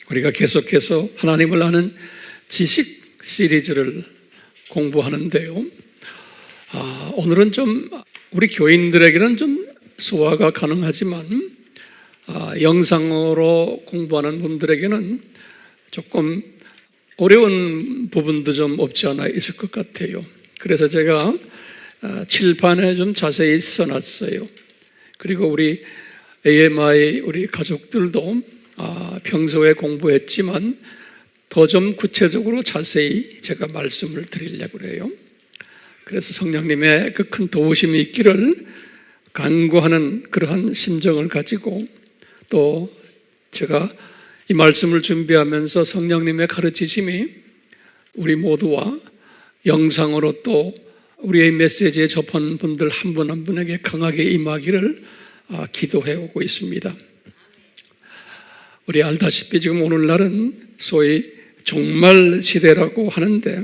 우리가 계속해서 하나님을 아는 지식 시리즈를 공부하는데요. 오늘은 좀 우리 교인들에게는 좀 소화가 가능하지만 영상으로 공부하는 분들에게는 조금 어려운 부분도 좀 없지 않아 있을 것 같아요. 그래서 제가 칠판에 좀 자세히 써놨어요. 그리고 우리 AMI 우리 가족들도 평소에 공부했지만 더 좀 구체적으로 자세히 제가 말씀을 드리려고 해요. 그래서 성령님의 그 큰 도우심이 있기를 간구하는 그러한 심정을 가지고, 또 제가 이 말씀을 준비하면서 성령님의 가르치심이 우리 모두와 영상으로 또 우리의 메시지에 접한 분들 한 분 한 분에게 강하게 임하기를 기도해 오고 있습니다. 우리 알다시피 지금 오늘날은 소위 종말 시대라고 하는데,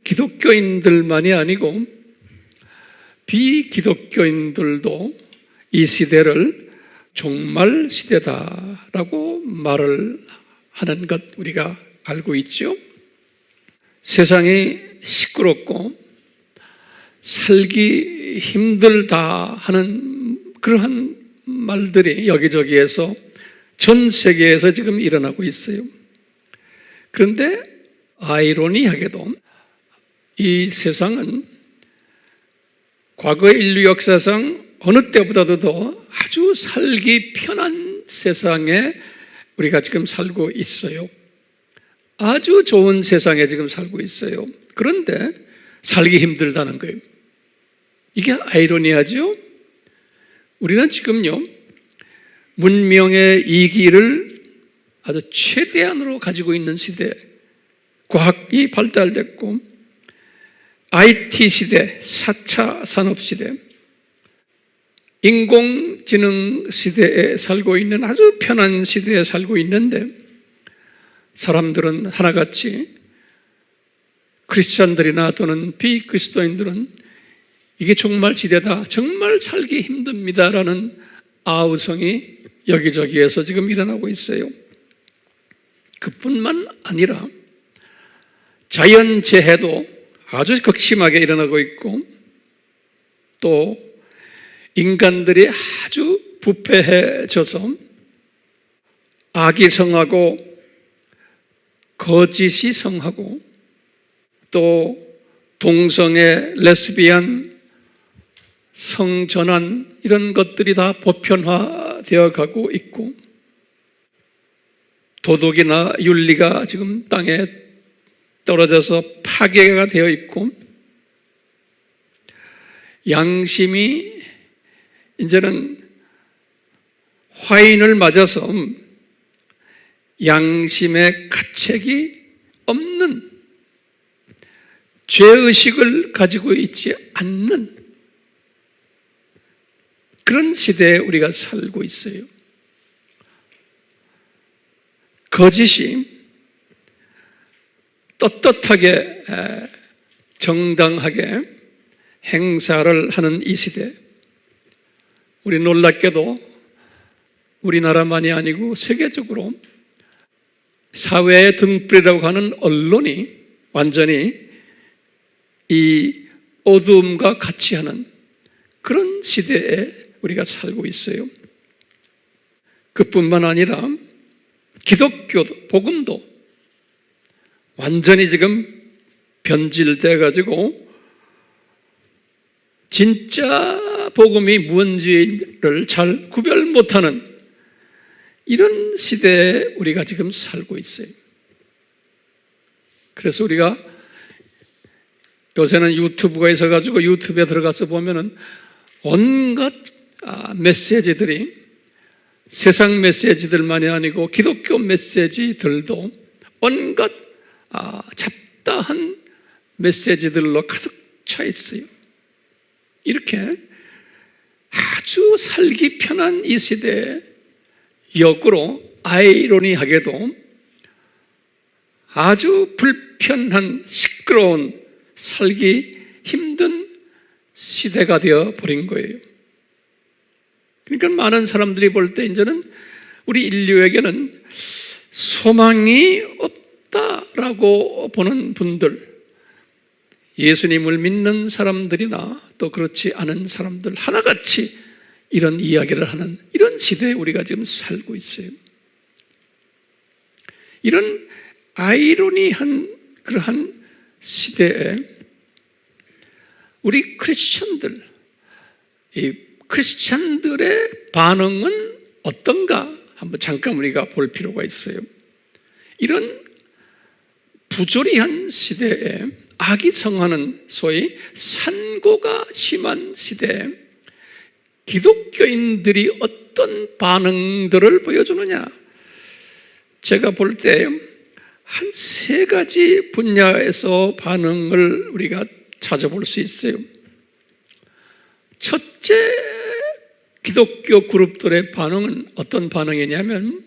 기독교인들만이 아니고 비기독교인들도 이 시대를 종말 시대다라고 말을 하는 것 우리가 알고 있죠. 세상이 시끄럽고 살기 힘들다 하는 그러한 말들이 여기저기에서 전 세계에서 지금 일어나고 있어요. 그런데 아이러니하게도 이 세상은 과거의 인류 역사상 어느 때보다도 더 아주 살기 편한 세상에 우리가 지금 살고 있어요. 아주 좋은 세상에 지금 살고 있어요. 그런데 살기 힘들다는 거예요. 이게 아이러니하죠? 우리는 지금요, 문명의 이기를 아주 최대한으로 가지고 있는 시대, 과학이 발달됐고 IT 시대, 4차 산업시대, 인공지능 시대에 살고 있는 아주 편한 시대에 살고 있는데, 사람들은 하나같이 크리스찬들이나 또는 비그리스도인들은 이게 종말 시대다, 정말 살기 힘듭니다라는 아우성이 여기저기에서 지금 일어나고 있어요. 그뿐만 아니라 자연재해도 아주 극심하게 일어나고 있고, 또 인간들이 아주 부패해져서 악이 성하고 거짓이 성하고, 또 동성애, 레스비안, 성전환 이런 것들이 다 보편화되어 가고 있고, 도덕이나 윤리가 지금 땅에 떨어져서 파괴가 되어 있고, 양심이 이제는 화인을 맞아서 양심의 가책이 없는, 죄의식을 가지고 있지 않는 그런 시대에 우리가 살고 있어요. 거짓이 떳떳하게 정당하게 행사를 하는 이 시대, 우리 놀랍게도 우리나라만이 아니고 세계적으로 사회의 등불이라고 하는 언론이 완전히 이 어두움과 같이 하는 그런 시대에 우리가 살고 있어요. 그뿐만 아니라 기독교 복음도 완전히 지금 변질돼 가지고 진짜 복음이 무언지를 잘 구별 못하는 이런 시대에 우리가 지금 살고 있어요. 그래서 우리가 요새는 유튜브가 있어가지고 유튜브에 들어가서 보면은 온갖 메시지들이, 세상 메시지들만이 아니고 기독교 메시지들도 온갖 잡다한 메시지들로 가득 차 있어요. 이렇게 아주 살기 편한 이 시대에 역으로 아이러니하게도 아주 불편한 시끄러운 살기 힘든 시대가 되어 버린 거예요. 그러니까 많은 사람들이 볼 때 이제는 우리 인류에게는 소망이 없다라고 보는 분들, 예수님을 믿는 사람들이나 또 그렇지 않은 사람들 하나같이 이런 이야기를 하는 이런 시대에 우리가 지금 살고 있어요. 이런 아이러니한 그러한 시대에 우리 크리스천들, 이 크리스천들의 반응은 어떤가 한번 잠깐 우리가 볼 필요가 있어요. 이런 부조리한 시대에 악이 성하는 소위 산고가 심한 시대에 기독교인들이 어떤 반응들을 보여주느냐, 제가 볼 때 한 세 가지 분야에서 반응을 우리가 찾아볼 수 있어요. 첫째, 기독교 그룹들의 반응은 어떤 반응이냐면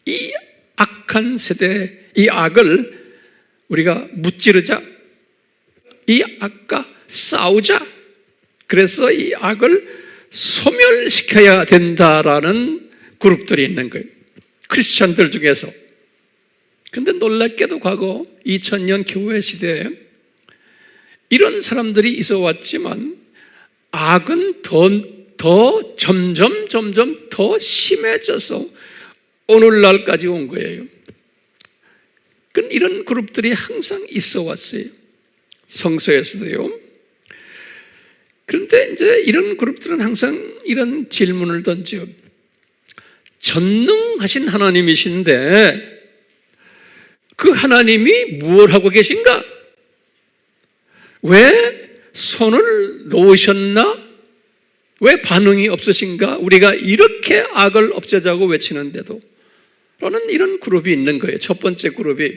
이 악한 세대, 이 악을 우리가 무찌르자, 이 악과 싸우자, 그래서 이 악을 소멸시켜야 된다라는 그룹들이 있는 거예요. 크리스천들 중에서. 근데 놀랍게도 과거 2000년 교회 시대에 이런 사람들이 있어 왔지만 악은 더 점점 더 심해져서 오늘날까지 온 거예요. 이런 그룹들이 항상 있어 왔어요. 성서에서도요. 그런데 이제 이런 그룹들은 항상 이런 질문을 던져. 전능하신 하나님이신데 그 하나님이 무엇을 하고 계신가? 왜 손을 놓으셨나? 왜 반응이 없으신가? 우리가 이렇게 악을 없애자고 외치는데도 라는 이런 그룹이 있는 거예요. 첫 번째 그룹이.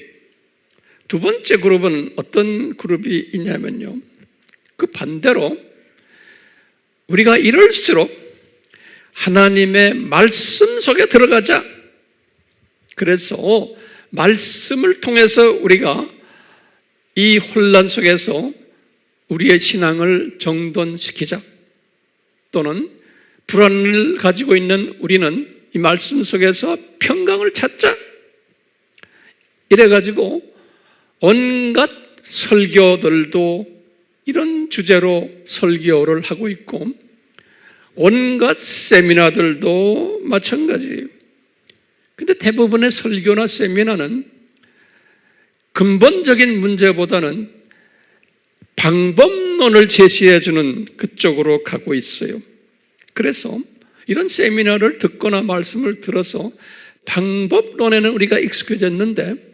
두 번째 그룹은 어떤 그룹이 있냐면요, 그 반대로 우리가 이럴수록 하나님의 말씀 속에 들어가자. 그래서 말씀을 통해서 우리가 이 혼란 속에서 우리의 신앙을 정돈시키자, 또는 불안을 가지고 있는 우리는 이 말씀 속에서 평강을 찾자, 이래가지고 온갖 설교들도 이런 주제로 설교를 하고 있고 온갖 세미나들도 마찬가지예요. 근데 대부분의 설교나 세미나는 근본적인 문제보다는 방법론을 제시해주는 그쪽으로 가고 있어요. 그래서 이런 세미나를 듣거나 말씀을 들어서 방법론에는 우리가 익숙해졌는데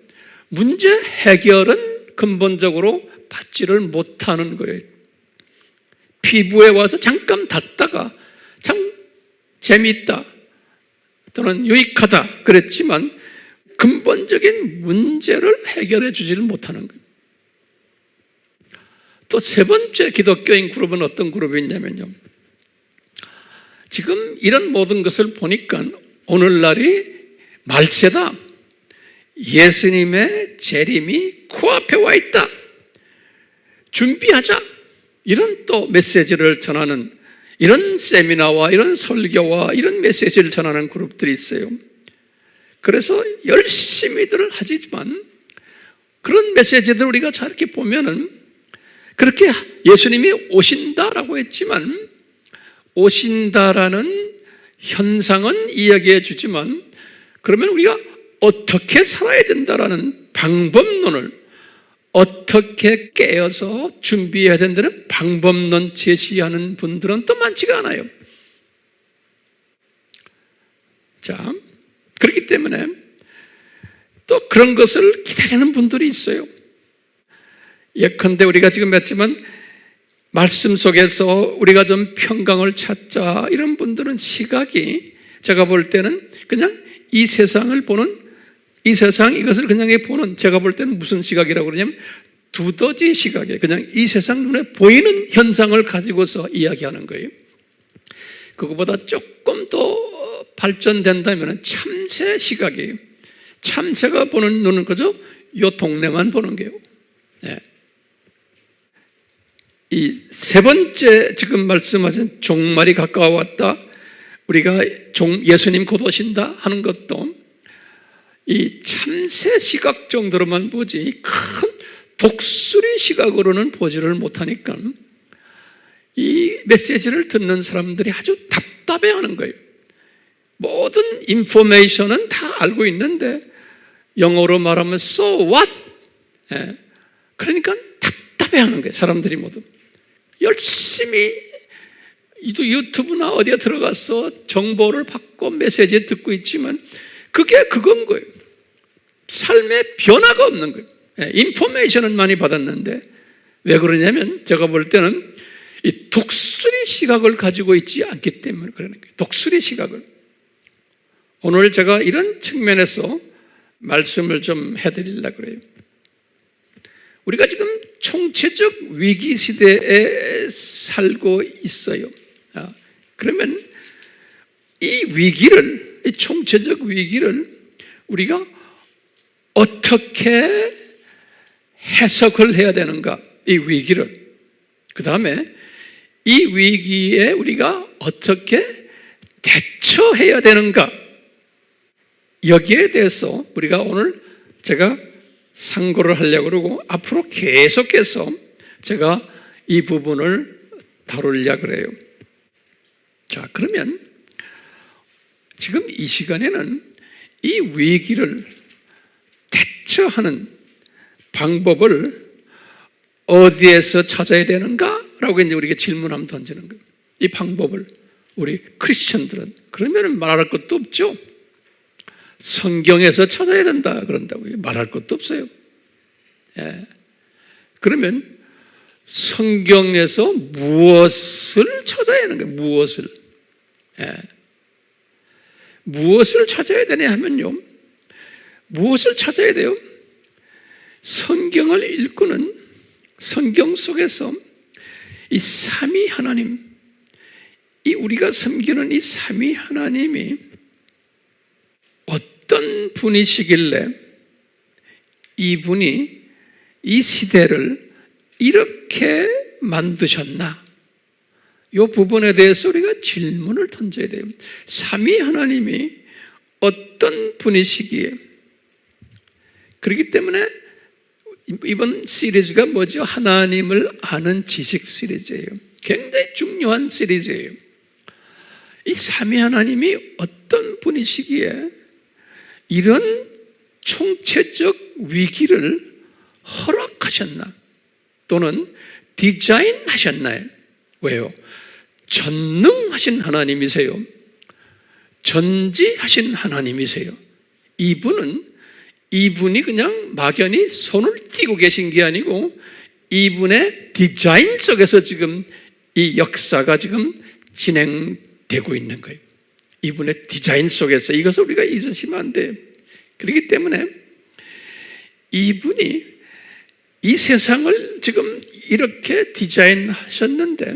문제 해결은 근본적으로 받지를 못하는 거예요. 피부에 와서 잠깐 닿다가 참 재미있다 또는 유익하다 그랬지만 근본적인 문제를 해결해 주지를 못하는 거예요. 또 세 번째 기독교인 그룹은 어떤 그룹이 있냐면요, 지금 이런 모든 것을 보니까 오늘날이 말세다, 예수님의 재림이 코앞에 와 있다, 준비하자, 이런 또 메시지를 전하는 이런 세미나와 이런 설교와 이런 메시지를 전하는 그룹들이 있어요. 그래서 열심히들 하지만 그런 메시지들 우리가 잘 이렇게 보면은 그렇게 예수님이 오신다라고 했지만 오신다라는 현상은 이야기해 주지만 그러면 우리가 어떻게 살아야 된다라는 방법론을 어떻게 깨어서 준비해야 된다는 방법론 제시하는 분들은 또 많지가 않아요. 자, 그렇기 때문에 또 그런 것을 기다리는 분들이 있어요. 예컨대 우리가 지금 했지만 말씀 속에서 우리가 좀 평강을 찾자, 이런 분들은 시각이 제가 볼 때는 그냥 이 세상을 보는, 이 세상 이것을 그냥 보는, 제가 볼 때는 무슨 시각이라고 그러냐면 두더지 시각이에요. 그냥 이 세상 눈에 보이는 현상을 가지고서 이야기하는 거예요. 그거보다 조금 더 발전된다면 참새 시각이에요. 참새가 보는 눈은 그저 요 동네만 보는 거예요. 네. 이 세 번째 지금 말씀하신 종말이 가까워왔다, 우리가 예수님 곧 오신다 하는 것도 이 참새 시각 정도로만 보지 큰 독수리 시각으로는 보지를 못하니까 이 메시지를 듣는 사람들이 아주 답답해하는 거예요. 모든 인포메이션은 다 알고 있는데 영어로 말하면 so what? 그러니까 답답해하는 거예요. 사람들이 모두 열심히 유튜브나 어디에 들어가서 정보를 받고 메시지 듣고 있지만 그게 그건 거예요. 삶에 변화가 없는 거예요. 인포메이션은 많이 받았는데 왜 그러냐면 제가 볼 때는 이 독수리 시각을 가지고 있지 않기 때문에 그러는 거예요. 독수리 시각을. 오늘 제가 이런 측면에서 말씀을 좀 해드리려고 그래요. 우리가 지금 총체적 위기 시대에 살고 있어요. 그러면 이 총체적 위기를 우리가 어떻게 해석을 해야 되는가? 이 위기를. 그 다음에 이 위기에 우리가 어떻게 대처해야 되는가? 여기에 대해서 우리가 오늘 제가 상고를 하려고 그러고 앞으로 계속해서 제가 이 부분을 다루려고 그래요. 자, 그러면 지금 이 시간에는 이 위기를 대처하는 방법을 어디에서 찾아야 되는가? 라고 이제 우리가 질문 한번 던지는 거예요. 이 방법을 우리 크리스천들은 그러면 말할 것도 없죠. 성경에서 찾아야 된다 그런다고요. 말할 것도 없어요. 그러면 성경에서 무엇을 찾아야 하는 거예요? 무엇을 찾아야 되냐 하면요. 무엇을 찾아야 돼요? 성경을 읽고는 성경 속에서 이 삼위 하나님, 이 우리가 섬기는 이 삼위 하나님이 어떤 분이시길래 이분이 이 시대를 이렇게 만드셨나? 이 부분에 대해서 우리가 질문을 던져야 돼요. 삼위 하나님이 어떤 분이시기에? 그렇기 때문에 이번 시리즈가 뭐죠? 하나님을 아는 지식 시리즈예요. 굉장히 중요한 시리즈예요. 이 삼위 하나님이 어떤 분이시기에 이런 총체적 위기를 허락하셨나? 또는 디자인하셨나요? 왜요? 전능하신 하나님이세요. 전지하신 하나님이세요. 이분이 그냥 막연히 손을 띄고 계신 게 아니고 이분의 디자인 속에서 지금 이 역사가 지금 진행되고 있는 거예요. 이분의 디자인 속에서 이것을 우리가 잊으시면 안 돼요. 그렇기 때문에 이분이 이 세상을 지금 이렇게 디자인하셨는데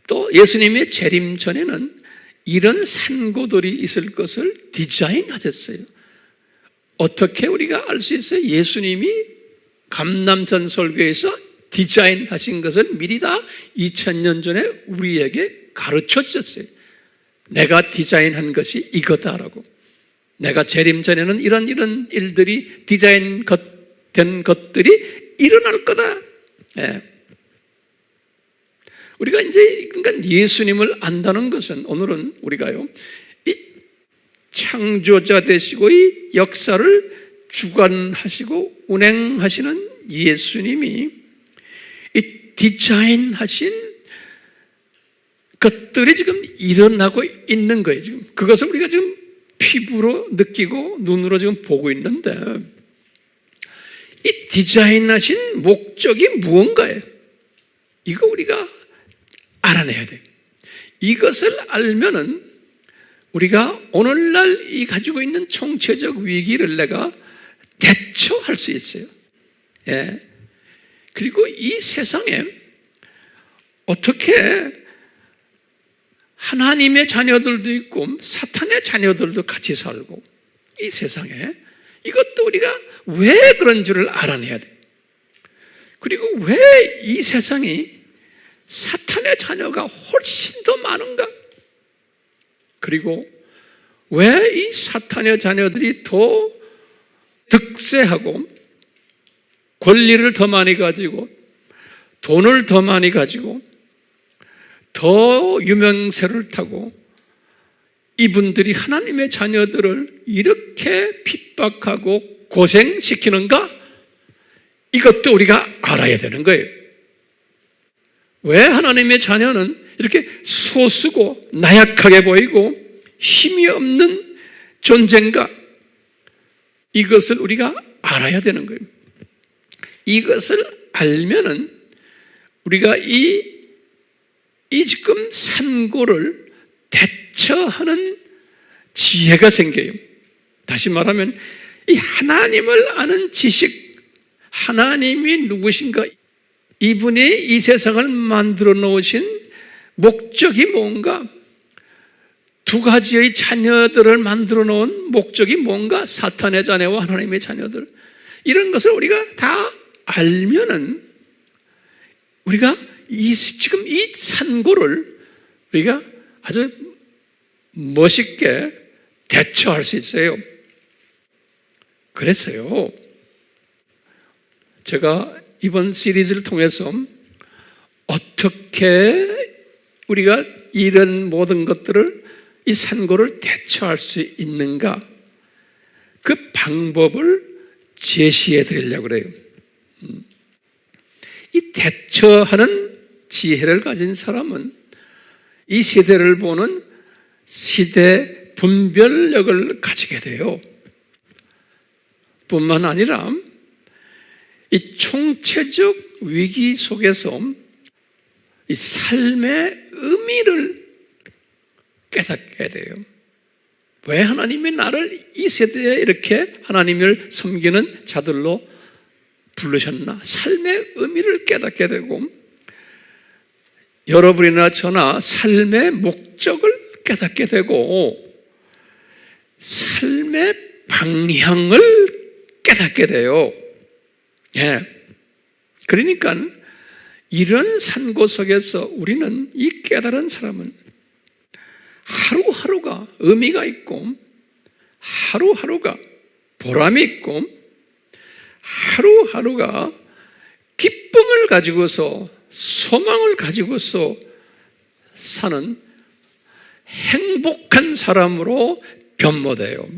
또 예수님의 재림 전에는 이런 산고들이 있을 것을 디자인하셨어요. 어떻게 우리가 알 수 있어요? 예수님이 감남산 설교에서 디자인하신 것을 미리 다 2000년 전에 우리에게 가르쳐 주셨어요. 내가 디자인한 것이 이거다라고. 내가 재림 전에는 이런 일들이 디자인된 것들이 일어날 거다. 우리가 이제 그러니까 예수님을 안다는 것은 오늘은 우리가요 이 창조자 되시고 이 역사를 주관하시고 운행하시는 예수님이 이 디자인하신 것들이 지금 일어나고 있는 거예요. 지금 그것을 우리가 지금 피부로 느끼고 눈으로 지금 보고 있는데 이 디자인하신 목적이 무언가예요? 이거 우리가 알아내야 돼요. 이것을 알면은 우리가 오늘날 이 가지고 있는 총체적 위기를 내가 대처할 수 있어요. 그리고 이 세상에 어떻게 하나님의 자녀들도 있고 사탄의 자녀들도 같이 살고 이 세상에 이것도 우리가 왜 그런 줄을 알아내야 돼. 그리고 왜 이 세상이 사탄의 자녀가 훨씬 더 많은가? 그리고 왜 이 사탄의 자녀들이 더 득세하고 권리를 더 많이 가지고 돈을 더 많이 가지고 더 유명세를 타고 이분들이 하나님의 자녀들을 이렇게 핍박하고 고생시키는가? 이것도 우리가 알아야 되는 거예요. 왜 하나님의 자녀는 이렇게 소수고 나약하게 보이고 힘이 없는 존재인가? 이것을 우리가 알아야 되는 거예요. 이것을 알면은 우리가 이 지금 산고를 대처하는 지혜가 생겨요. 다시 말하면 이 하나님을 아는 지식, 하나님이 누구신가, 이분이 이 세상을 만들어 놓으신 목적이 뭔가, 두 가지의 자녀들을 만들어 놓은 목적이 뭔가, 사탄의 자녀와 하나님의 자녀들, 이런 것을 우리가 다 알면은 우리가 지금 이 산고를 우리가 아주 멋있게 대처할 수 있어요. 그랬어요. 제가 이번 시리즈를 통해서 어떻게 우리가 이런 모든 것들을, 이 산고를 대처할 수 있는가, 그 방법을 제시해 드리려고 그래요. 이 대처하는 지혜를 가진 사람은 이 시대를 보는 시대 분별력을 가지게 돼요. 뿐만 아니라 이 총체적 위기 속에서 이 삶의 의미를 깨닫게 돼요. 왜 하나님이 나를 이 세대에 이렇게 하나님을 섬기는 자들로 부르셨나? 삶의 의미를 깨닫게 되고, 여러분이나 저나 삶의 목적을 깨닫게 되고, 삶의 방향을 깨닫게 돼요. 예. 그러니까 이런 산고 속에서 우리는, 이 깨달은 사람은 하루하루가 의미가 있고, 하루하루가 보람이 있고, 하루하루가 기쁨을 가지고서, 소망을 가지고서 사는 행복한 사람으로 변모돼요.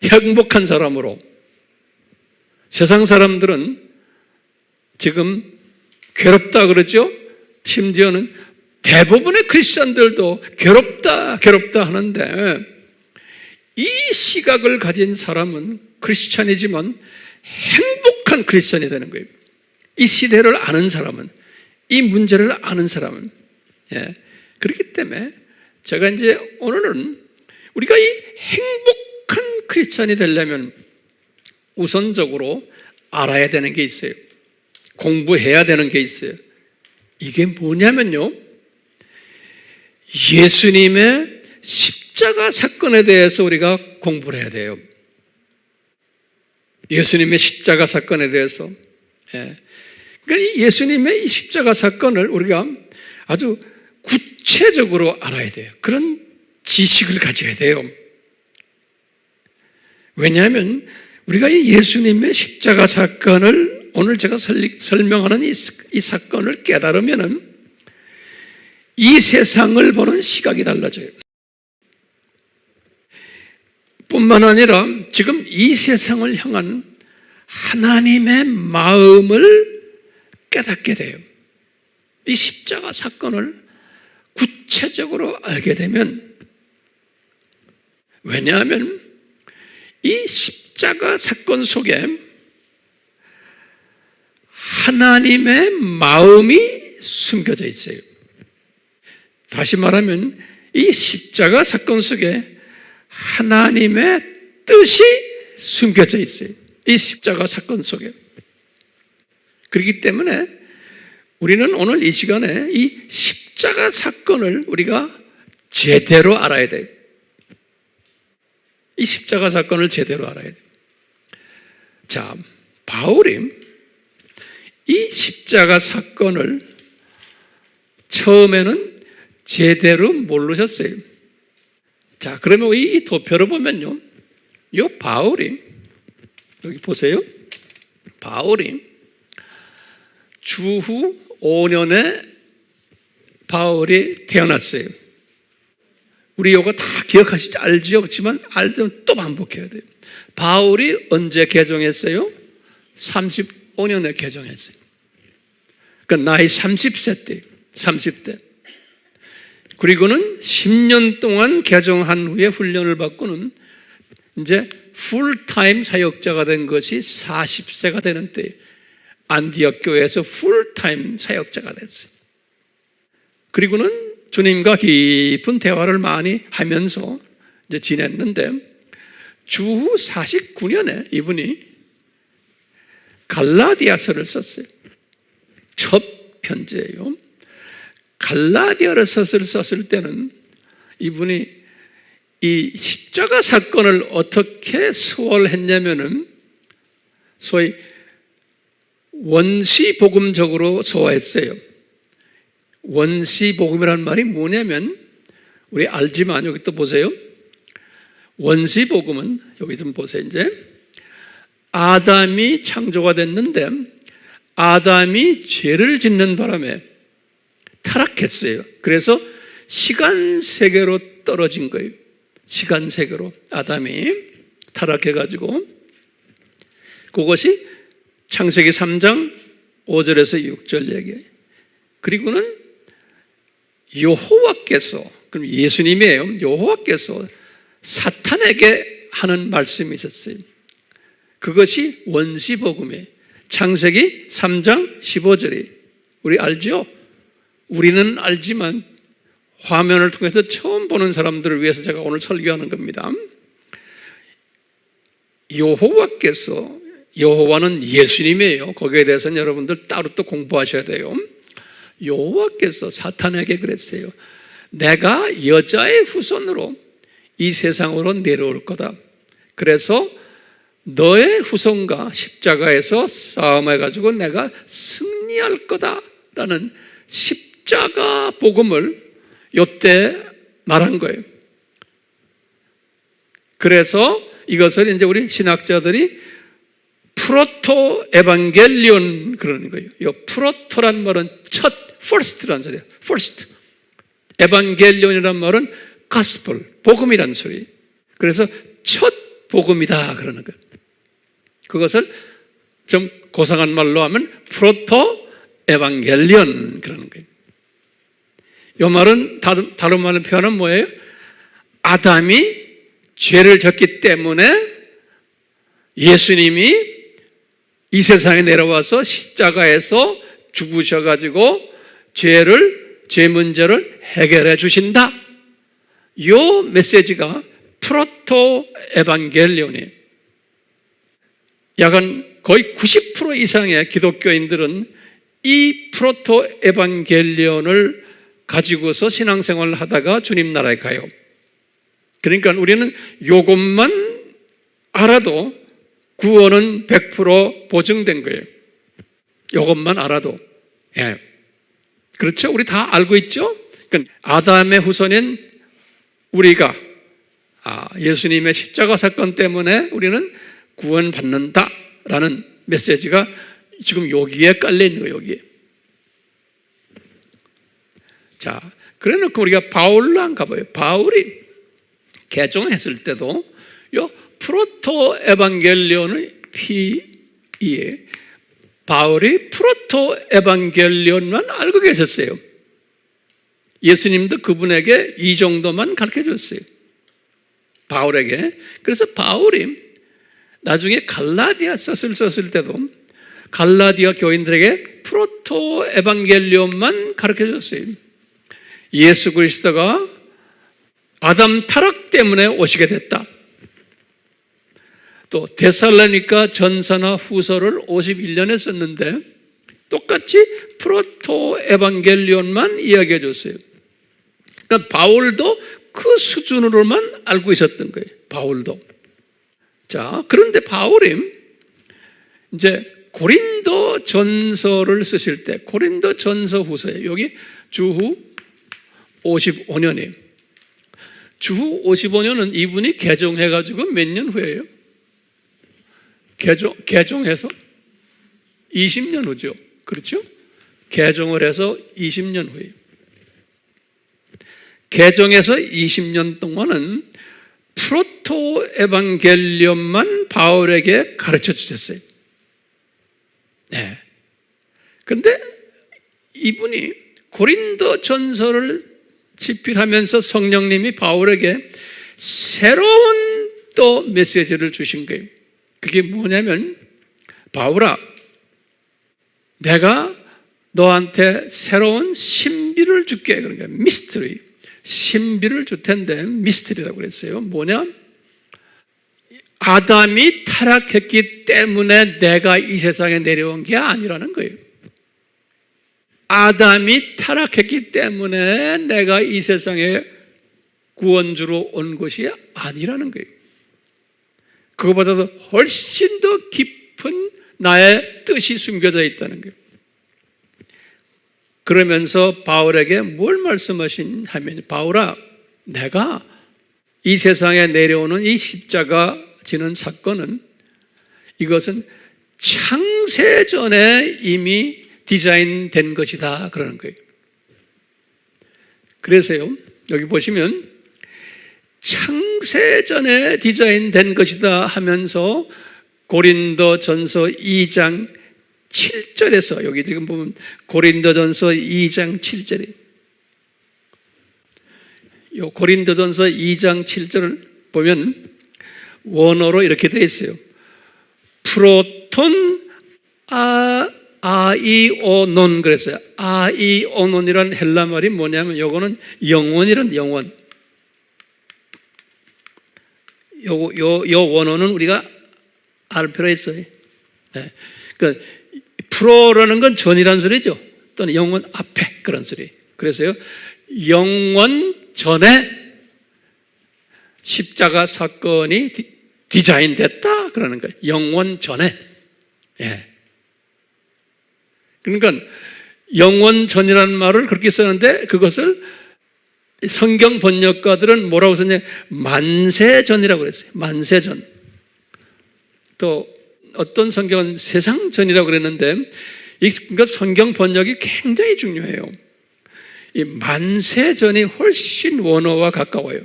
행복한 사람으로. 세상 사람들은 지금 괴롭다 그러죠? 심지어는 대부분의 크리스천들도 괴롭다 하는데, 이 시각을 가진 사람은 크리스천이지만 행복한 크리스천이 되는 거예요. 이 시대를 아는 사람은, 이 문제를 아는 사람은. 예. 그렇기 때문에 제가 이제 오늘은 우리가 이 행복한 크리스천이 되려면 우선적으로 알아야 되는 게 있어요. 공부해야 되는 게 있어요. 이게 뭐냐면요, 예수님의 십자가 사건에 대해서 우리가 공부를 해야 돼요. 예수님의 십자가 사건에 대해서. 예. 그러니까 이 예수님의 이 십자가 사건을 우리가 아주 구체적으로 알아야 돼요. 그런 지식을 가져야 돼요. 왜냐하면 우리가 이 예수님의 십자가 사건을, 오늘 제가 설명하는 이 사건을 깨달으면은 이 세상을 보는 시각이 달라져요. 뿐만 아니라 지금 이 세상을 향한 하나님의 마음을 깨닫게 돼요. 이 십자가 사건을 구체적으로 알게 되면, 왜냐하면 이 십자가 사건 속에 하나님의 마음이 숨겨져 있어요. 다시 말하면 이 십자가 사건 속에 하나님의 뜻이 숨겨져 있어요. 이 십자가 사건 속에. 그렇기 때문에 우리는 오늘 이 시간에 이 십자가 사건을 우리가 제대로 알아야 돼요. 이 십자가 사건을 제대로 알아야 돼요. 자, 바울이 이 십자가 사건을 처음에는 제대로 모르셨어요. 자, 그러면 이 도표를 보면요, 이 바울이, 여기 보세요. 바울이 주후 5년에 바울이 태어났어요. 우리 이거 다 기억하시지, 알지요? 그렇지만 알면 또 반복해야 돼요. 바울이 언제 개종했어요? 35년에 개종했어요. 그러니까 나이 30세 때, 30대. 그리고는 10년 동안 개종한 후에 훈련을 받고는 이제 풀타임 사역자가 된 것이 40세가 되는 때 안디옥 교회에서 풀타임 사역자가 됐어요. 그리고는 주님과 깊은 대화를 많이 하면서 이제 지냈는데 주후 49년에 이분이 갈라디아서를 썼어요. 첫 편지예요. 갈라디아서를 썼을 때는 이분이 이 십자가 사건을 어떻게 소화했냐면은 소위 원시복음적으로 소화했어요. 원시복음이라는 말이 뭐냐면, 우리 알지만 여기 또 보세요. 원시복음은 여기 좀 보세요. 이제 아담이 창조가 됐는데 아담이 죄를 짓는 바람에 타락했어요. 그래서 시간 세계로 떨어진 거예요. 시간 세계로 아담이 타락해가지고, 그것이 창세기 3장 5절에서 6절 얘기예요. 그리고는 여호와께서, 그럼 예수님이에요. 여호와께서 사탄에게 하는 말씀이 있었어요. 그것이 원시복음이에요. 창세기 3장 15절이, 우리 알죠? 우리는 알지만 화면을 통해서 처음 보는 사람들을 위해서 제가 오늘 설교하는 겁니다. 여호와께서, 여호와는 예수님이에요. 거기에 대해서는 여러분들 따로 또 공부하셔야 돼요. 여호와께서 사탄에게 그랬어요. 내가 여자의 후손으로 이 세상으로 내려올 거다. 그래서 너의 후손과 십자가에서 싸움해가지고 내가 승리할 거다라는 십자가 복음을 이때 말한 거예요. 그래서 이것을 이제 우리 신학자들이 프로토 에반겔리온 그러는 거예요. 이 프로토란 말은 첫, first란 소리예요. first. 에반겔리온이란 말은 gospel, 복음이란 소리. 그래서 첫 복음이다 그러는 거예요. 그것을 좀 고상한 말로 하면 프로토 에반겔리온 그러는 거예요. 이 말은 다른 말로 표현은 뭐예요? 아담이 죄를 졌기 때문에 예수님이 이 세상에 내려와서 십자가에서 죽으셔가지고 죄 문제를 해결해 주신다. 이 메시지가 프로토 에반겔리온이에요. 약간 거의 90% 이상의 기독교인들은 이 프로토 에반겔리온을 가지고서 신앙생활을 하다가 주님 나라에 가요. 그러니까 우리는 이것만 알아도 구원은 100% 보증된 거예요. 이것만 알아도. 예. 그렇죠? 우리 다 알고 있죠? 그러니까 아담의 후손인 우리가 예수님의 십자가 사건 때문에 우리는 구원받는다라는 메시지가 지금 여기에 깔려 있는 거예요. 여기에. 자, 그래 놓고 우리가 바울로 안 가봐요. 바울이 개종했을 때도 요 프로토 에반겔리온의 피에 바울이 프로토 에반겔리온만 알고 계셨어요. 예수님도 그분에게 이 정도만 가르쳐 줬어요. 바울에게. 그래서 바울이 나중에 갈라디아 썼을 때도 갈라디아 교인들에게 프로토 에반겔리온만 가르쳐 줬어요. 예수 그리스도가 아담 타락 때문에 오시게 됐다. 또 데살로니가 전서나 후서를 51년에 썼는데 똑같이 프로토 에반겔리온만 이야기해 줬어요. 그러니까 바울도 그 수준으로만 알고 있었던 거예요. 바울도. 자, 그런데 바울이 이제 고린도 전서를 쓰실 때, 고린도 전서 후서에 여기 주후 55년이에요. 주후 55년은 이분이 개종해가지고 몇 년 후예요? 개종해서 20년 후죠. 그렇죠? 개종을 해서 20년 후예요. 개종해서 20년 동안은 프로토 에반겔리온만 바울에게 가르쳐 주셨어요. 네. 근데 이분이 고린도 전서를 집필하면서 성령님이 바울에게 새로운 또 메시지를 주신 거예요. 그게 뭐냐면, 바울아, 내가 너한테 새로운 신비를 줄게. 그러니까 미스터리, 신비를 줄 텐데 미스터리라고 그랬어요. 뭐냐? 아담이 타락했기 때문에 내가 이 세상에 내려온 게 아니라는 거예요. 아담이 타락했기 때문에 내가 이 세상에 구원주로 온 것이 아니라는 거예요. 그거보다도 훨씬 더 깊은 나의 뜻이 숨겨져 있다는 거예요. 그러면서 바울에게 뭘 말씀하시냐면, 바울아, 내가 이 세상에 내려오는 이 십자가 지는 사건은, 이것은 창세전에 이미 디자인된 것이다 그러는 거예요. 그래서요, 여기 보시면 창세전에 디자인된 것이다 하면서 고린도전서 2장 7절에서, 여기 지금 보면 고린도전서 2장 7절에, 이 고린도전서 2장 7절을 보면 원어로 이렇게 되어 있어요. 프로톤 아이오논 그랬어요. 아이오논이라는 헬라 말이 뭐냐면, 요거는 영원이란 영원. 요 원어는 우리가 알 필요 있어요. 네. 그러니까 프로라는 건 전이란 소리죠. 또는 영원 앞에 그런 소리. 그래서요, 영원 전에 십자가 사건이 디자인됐다 그러는 거예요. 영원 전에. 예. 그러니까 영원 전이라는 말을 그렇게 쓰는데, 그것을 성경 번역가들은 뭐라고 썼냐? 만세전이라고 그랬어요. 만세전. 또 어떤 성경은 세상 전이라고 그랬는데, 그러니까 성경 번역이 굉장히 중요해요. 이 만세전이 훨씬 원어와 가까워요.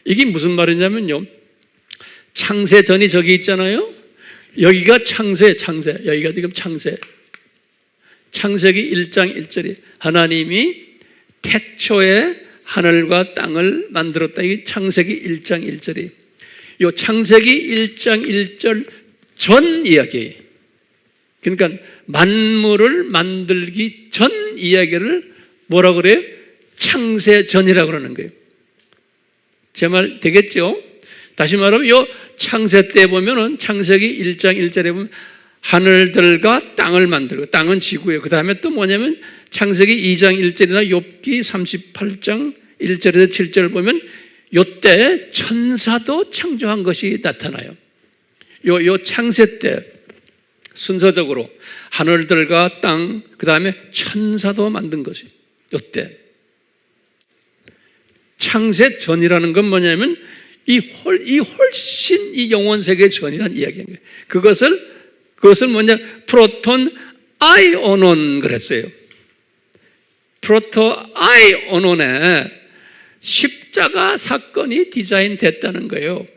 이게 무슨 말이냐면요, 창세전이 저기 있잖아요. 여기가 창세. 여기가 지금 창세. 창세기 1장 1절이 하나님이 태초에 하늘과 땅을 만들었다. 이게 창세기 1장 1절이. 이 창세기 1장 1절 전 이야기. 그러니까 만물을 만들기 전 이야기를 뭐라고 그래요? 창세전이라고 그러는 거예요. 제 말 되겠죠? 다시 말하면 이 창세 때 보면은 창세기 1장 1절에 보면 하늘들과 땅을 만들고, 땅은 지구예요. 그 다음에 또 뭐냐면 창세기 2장 1절이나 욥기 38장 1절에서 7절을 보면 요때 천사도 창조한 것이 나타나요. 요 창세 때 순서적으로 하늘들과 땅, 그 다음에 천사도 만든 것이 요때. 창세 전이라는 건 뭐냐면 이 훨씬 이 영원 세계 전이라는 이야기인 거예요. 그것을 뭐냐? 프로톤 아이오논 그랬어요. 프로토 아이오논에 십자가 사건이 디자인됐다는 거예요.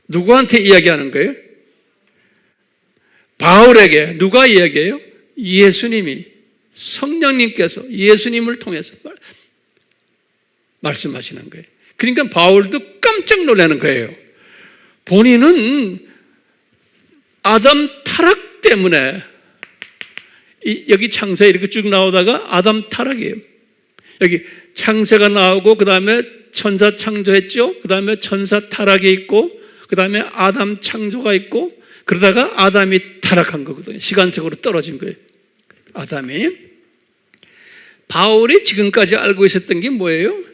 누구한테 이야기하는 거예요? 바울에게. 누가 이야기해요? 예수님이, 성령님께서 예수님을 통해서 말씀하시는 거예요. 그러니까 바울도 깜짝 놀라는 거예요. 본인은 아담 타락 때문에, 여기 창세 이렇게 쭉 나오다가 아담 타락이에요. 여기 창세가 나오고, 그 다음에 천사 창조했죠. 그 다음에 천사 타락이 있고, 그 다음에 아담 창조가 있고, 그러다가 아담이 타락한 거거든요. 시간적으로 떨어진 거예요. 아담이. 바울이 지금까지 알고 있었던 게 뭐예요?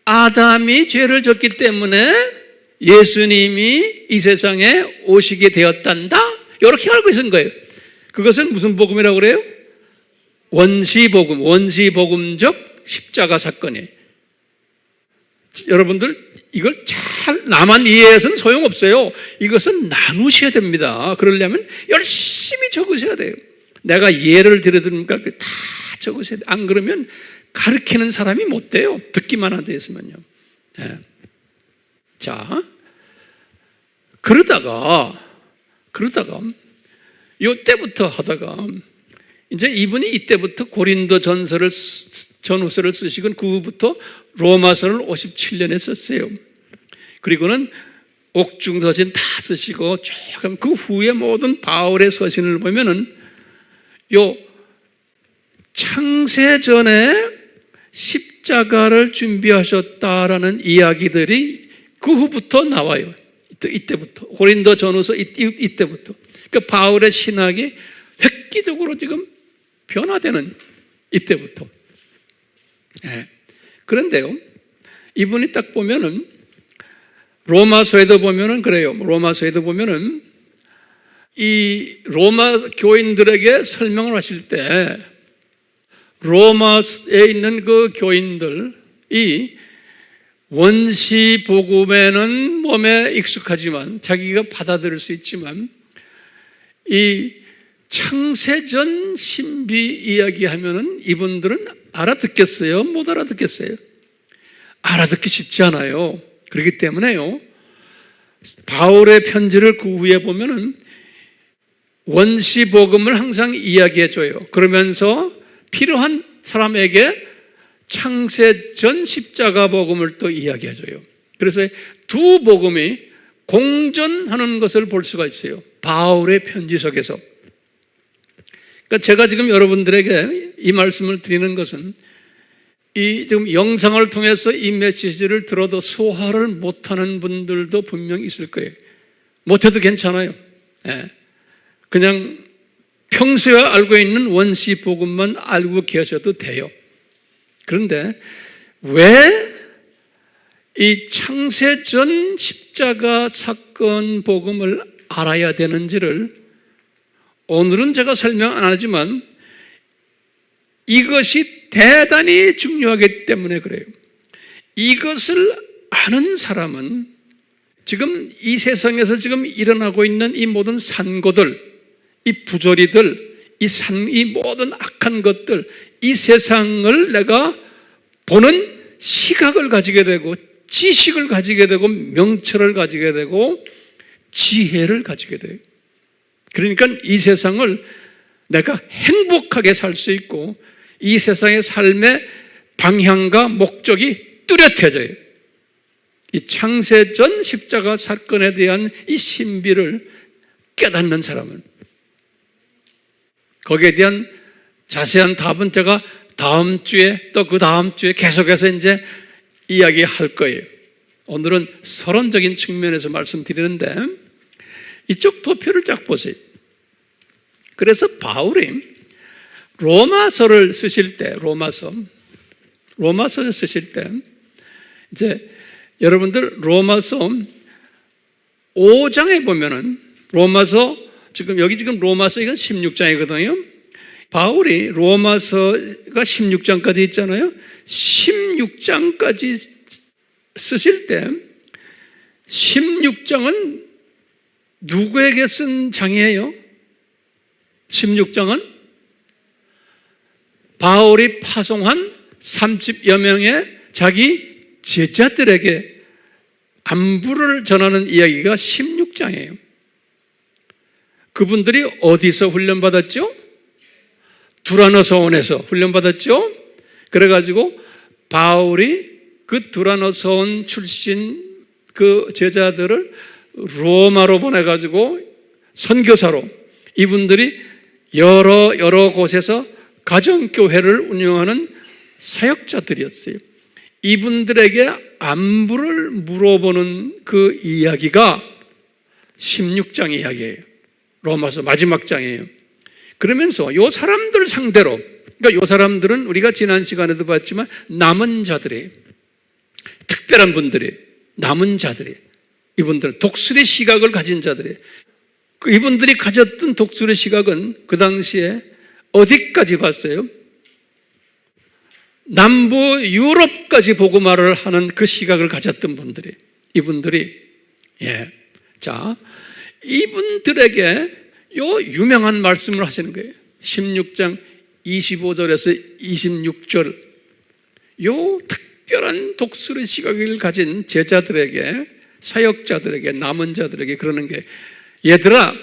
아담이 죄를 졌기 때문에 예수님이 이 세상에 오시게 되었단다, 이렇게 알고 있은 거예요. 그것은 무슨 복음이라고 그래요? 원시복음, 원시복음적 십자가 사건이에요. 여러분들 이걸 잘 나만 이해해서는 소용없어요. 이것은 나누셔야 됩니다. 그러려면 열심히 적으셔야 돼요. 내가 예를 들어드리니까 다 적으셔야 돼요. 안 그러면 가르치는 사람이 못 돼요. 듣기만 하게 있으면요. 네. 자, 그러다가 이때부터 하다가 이제 이분이 이때부터 고린도 전후서를 쓰시고 그 후부터 로마서를 57년에 썼어요. 그리고는 옥중서신 다 쓰시고 조금 그 후에 모든 바울의 서신을 보면은 요 창세전에 십자가를 준비하셨다라는 이야기들이 그 후부터 나와요. 이때부터 고린도 전후서 이때부터. 그러니까 바울의 신학이 획기적으로 지금 변화되는 이때부터. 네. 그런데요, 이분이 딱 보면은 로마서에도 보면은 그래요. 로마서에도 보면은 이 로마 교인들에게 설명을 하실 때 로마에 있는 그 교인들이 원시 복음에는 몸에 익숙하지만 자기가 받아들일 수 있지만 이 창세전 신비 이야기하면은 이분들은 알아듣겠어요? 못 알아듣겠어요? 알아듣기 쉽지 않아요. 그렇기 때문에요, 바울의 편지를 그 후에 보면은 원시 복음을 항상 이야기해줘요. 그러면서 필요한 사람에게 창세전 십자가 복음을 또 이야기해줘요. 그래서 두 복음이 공존하는 것을 볼 수가 있어요. 바울의 편지 속에서. 그러니까 제가 지금 여러분들에게 이 말씀을 드리는 것은 이 지금 영상을 통해서 이 메시지를 들어도 소화를 못하는 분들도 분명히 있을 거예요. 못해도 괜찮아요. 네. 그냥 평소에 알고 있는 원시 복음만 알고 계셔도 돼요. 그런데 왜 이 창세전 십자가 사건 복음을 알아야 되는지를 오늘은 제가 설명 안 하지만 이것이 대단히 중요하기 때문에 그래요. 이것을 아는 사람은 지금 이 세상에서 지금 일어나고 있는 이 모든 산고들, 이 부조리들, 이 모든 악한 것들, 이 세상을 내가 보는 시각을 가지게 되고 지식을 가지게 되고 명철을 가지게 되고 지혜를 가지게 돼요. 그러니까 이 세상을 내가 행복하게 살 수 있고 이 세상의 삶의 방향과 목적이 뚜렷해져요. 이 창세전 십자가 사건에 대한 이 신비를 깨닫는 사람은, 거기에 대한 자세한 답은 제가 다음 주에 또 그 다음 주에 계속해서 이제 이야기할 거예요. 오늘은 서론적인 측면에서 말씀드리는데 이쪽 도표를 쫙 보세요. 그래서 바울이 로마서를 쓰실 때, 로마서를 쓰실 때 이제 여러분들 로마서 5장에 보면은 로마서 지금 로마서 이건 16장이거든요. 바울이 로마서가 16장까지 있잖아요. 16장까지 쓰실 때 16장은 누구에게 쓴 장이에요? 16장은 바울이 파송한 30여 명의 자기 제자들에게 안부를 전하는 이야기가 16장이에요. 그분들이 어디서 훈련받았죠? 두라노서원에서 훈련받았죠? 그래가지고 바울이 그 두라노서원 출신 그 제자들을 로마로 보내가지고 선교사로, 이분들이 여러 곳에서 가정교회를 운영하는 사역자들이었어요. 이분들에게 안부를 물어보는 그 이야기가 16장 이야기예요. 로마서 마지막 장이에요. 그러면서 요 사람들 상대로, 그러니까 요 사람들은 우리가 지난 시간에도 봤지만 남은 자들이, 특별한 분들이, 남은 자들이, 이분들 독수리 시각을 가진 자들이, 이분들이 가졌던 독수리 시각은 그 당시에 어디까지 봤어요? 남부 유럽까지 복음화를 하는 그 시각을 가졌던 분들이, 이분들이, 자, 이분들에게 요 유명한 말씀을 하시는 거예요. 16장 25절에서 26절. 요 특별한 독수리 시각을 가진 제자들에게, 사역자들에게, 남은 자들에게 그러는 게, 얘들아,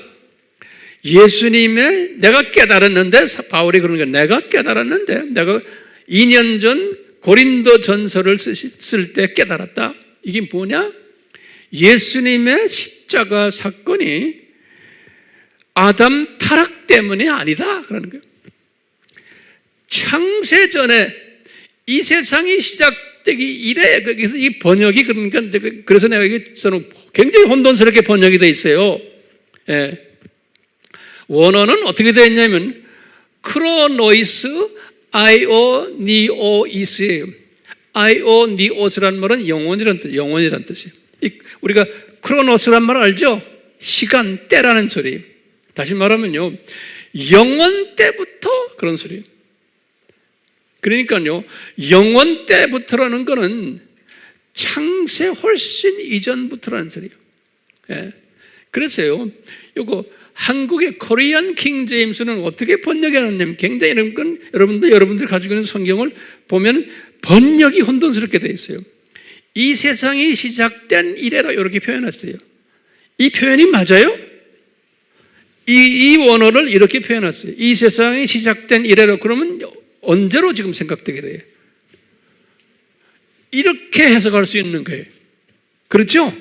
예수님의 내가 깨달았는데, 바울이 그러는 게, 내가 깨달았는데, 내가 2년 전 고린도 전서를 쓸 때 깨달았다. 이게 뭐냐? 예수님의 십자가 사건이 아담 타락 때문이 아니다. 그러는 거예요. 창세전에 이 세상이 시작되기 이래, 그래서 이 번역이 그러니까, 그래서 내가 여기서는 굉장히 혼돈스럽게 번역이 되어 있어요. 원어는 어떻게 되어 있냐면, 크로노이스 아이오니오이스예요. 아이오니오스라는 말은 영혼이라는 뜻이에요. 우리가 크로노스란 말 알죠? 시간, 때라는 소리예요. 다시 말하면요, 영원 때부터 그런 소리예요. 그러니까요, 영원 때부터라는 거는 창세 훨씬 이전부터라는 소리예요. 그래서요, 요거 한국의 코리안 킹 제임스는 어떻게 번역해놨냐면, 굉장히 여러분들 가지고 있는 성경을 보면 번역이 혼돈스럽게 되어 있어요. 이 세상이 시작된 이래로 이렇게 표현했어요. 이 표현이 맞아요? 이 원어를 이렇게 표현했어요. 이 세상이 시작된 이래로. 그러면 언제로 지금 생각되게 돼요? 이렇게 해석할 수 있는 거예요. 그렇죠?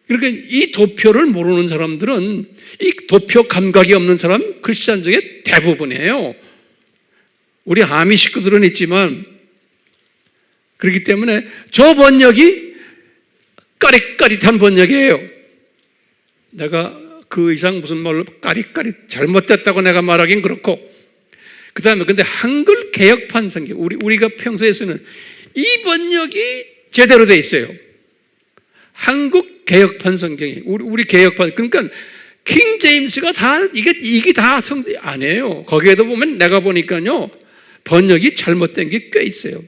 그러니까 이 도표를 모르는 사람들은, 이 도표 감각이 없는 사람 크리스찬 중에 대부분이에요. 우리 아미 식구들은 있지만, 그렇기 때문에 저 번역이 까릿까릿한 번역이에요. 내가 그 이상 무슨 말로 까릿까릿 잘못됐다고 내가 말하긴 그렇고, 그 다음에 근데 한글 개역판 성경, 우리가 평소에 쓰는 이 번역이 제대로 돼 있어요. 한국 개역판 성경이, 우리 개역판, 그러니까 킹 제임스가 다 이게 다 성경 아니에요. 거기에도 보면 내가 보니까요, 번역이 잘못된 게 꽤 있어요.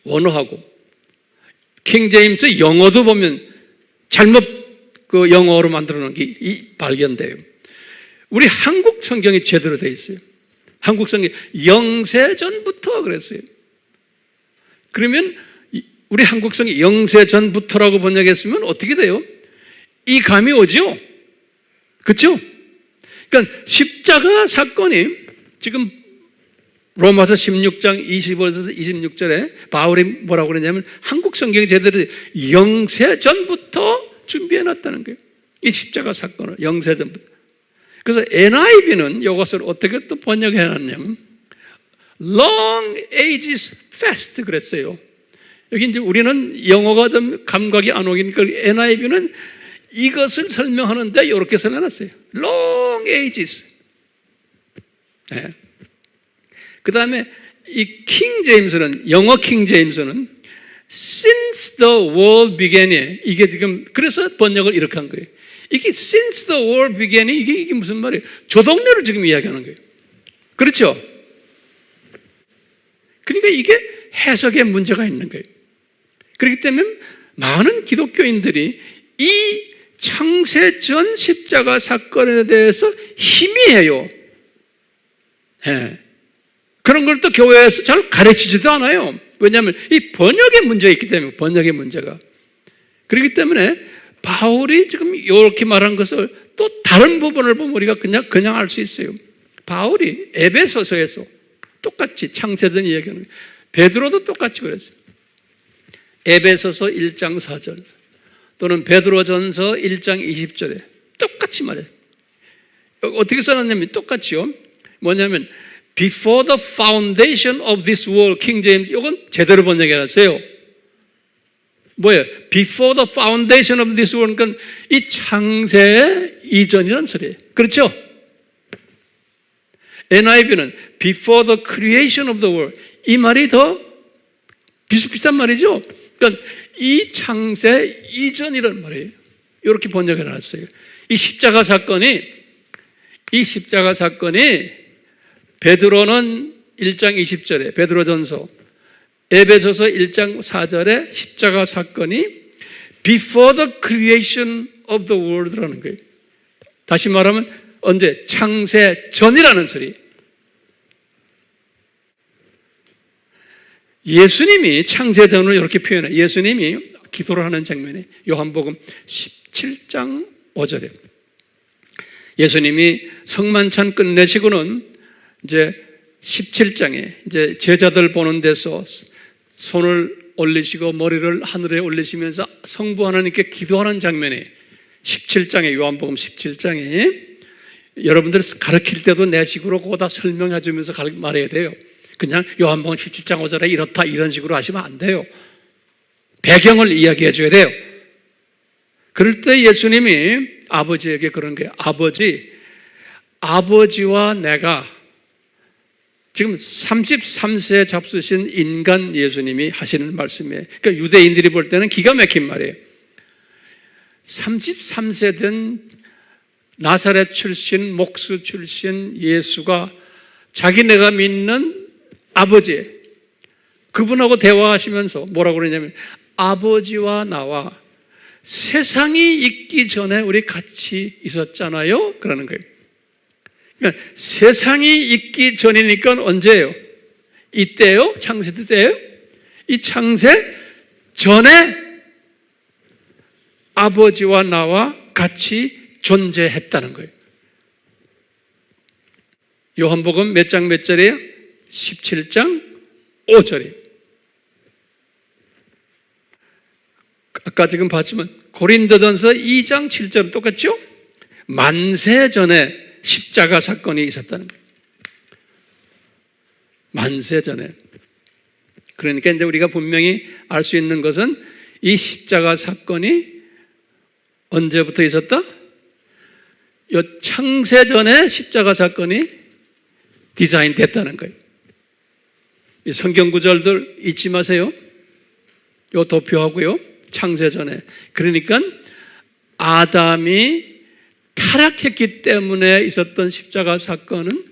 원어하고 킹 제임스 영어도 보면 잘못 그 영어로 만들어 놓은 게 발견돼요. 우리 한국 성경이 제대로 돼 있어요. 한국 성경 영세전부터 그랬어요. 그러면 우리 한국 성경이 영세전부터라고 번역했으면 어떻게 돼요? 이 감이 오죠? 그렇죠? 그러니까 십자가 사건이 지금 로마서 16장 25에서 26절에 바울이 뭐라고 그러냐면, 한국 성경이 제대로 영세전부터 준비해놨다는 거예요. 이 십자가 사건을 영세전부터. 그래서 NIV는 이것을 어떻게 또 번역해놨냐면 Long ages fast 그랬어요. 여기 이제 우리는 영어가 좀 감각이 안 오니까 NIV는 이것을 설명하는데 이렇게 설명해놨어요. Long ages. 네. 그 다음에 이 킹 제임스는, 영어 킹 제임스는 Since the world began이, 이게 지금 그래서 번역을 이렇게 한 거예요. 이게 Since the world began이 이게 무슨 말이에요? 조동료를 지금 이야기하는 거예요. 그렇죠? 그러니까 이게 해석에 문제가 있는 거예요. 그렇기 때문에 많은 기독교인들이 이 창세전 십자가 사건에 대해서 희미해요. 그런 걸 또 교회에서 잘 가르치지도 않아요. 왜냐하면 이 번역의 문제가 있기 때문에, 번역의 문제가. 그렇기 때문에 바울이 지금 이렇게 말한 것을 또 다른 부분을 보면 우리가 그냥 알 수 있어요. 바울이 에베소서에서 똑같이 창세전 이야기하는 거예요. 베드로도 똑같이 그랬어요. 에베소서 1장 4절 또는 베드로전서 1장 20절에 똑같이 말해요. 어떻게 써놨냐면 똑같이요. 뭐냐면 Before the foundation of this world, 킹 제임스, 이건 제대로 번역해놨어요. 뭐예요? Before the foundation of this world, 그러니까 이 창세 이전이라는 소리예요. 그렇죠? NIV는 Before the creation of the world, 이 말이 더 비슷비슷한 말이죠. 그러니까 이 창세 이전이라는 말이에요. 이렇게 번역해놨어요. 이 십자가 사건이 베드로는 1장 20절에 베드로전서, 에베소서 1장 4절에 십자가 사건이 Before the creation of the world라는 거예요. 다시 말하면 언제? 창세 전이라는 소리. 예수님이 창세 전을 이렇게 표현해요. 예수님이 기도를 하는 장면에 요한복음 17장 5절에 예수님이 성만찬 끝내시고는 이제 17장에 이제 제자들 보는 데서 손을 올리시고 머리를 하늘에 올리시면서 성부 하나님께 기도하는 장면에 17장에 요한복음 17장에 여러분들 가르칠 때도 내 식으로 그거 다 설명해 주면서 말해야 돼요. 그냥 요한복음 17장 5절에 이렇다 이런 식으로 하시면 안 돼요. 배경을 이야기해 줘야 돼요. 그럴 때 예수님이 아버지에게 그런 거예요. 아버지와 내가 지금 33세에 잡수신 인간 예수님이 하시는 말씀이에요. 그러니까 유대인들이 볼 때는 기가 막힌 말이에요. 33세 된 나사렛 출신, 목수 출신 예수가 자기네가 믿는 아버지, 그분하고 대화하시면서 뭐라고 그러냐면 아버지와 나와 세상이 있기 전에 우리 같이 있었잖아요. 그러는 거예요. 그러니까 세상이 있기 전이니까 언제예요? 이때요? 창세 때예요? 이 창세 전에 아버지와 나와 같이 존재했다는 거예요. 요한복음 몇 장 몇 절이에요? 17장 5절이에요. 아까 지금 봤지만 고린도전서 2장 7절 똑같죠? 만세 전에 십자가 사건이 있었다는 거예요. 만세 전에. 그러니까 이제 우리가 분명히 알 수 있는 것은 이 십자가 사건이 언제부터 있었다? 이 창세 전에 십자가 사건이 디자인됐다는 거예요. 이 성경 구절들 잊지 마세요. 요 도표하고요. 창세 전에. 그러니까 아담이 타락했기 때문에 있었던 십자가 사건은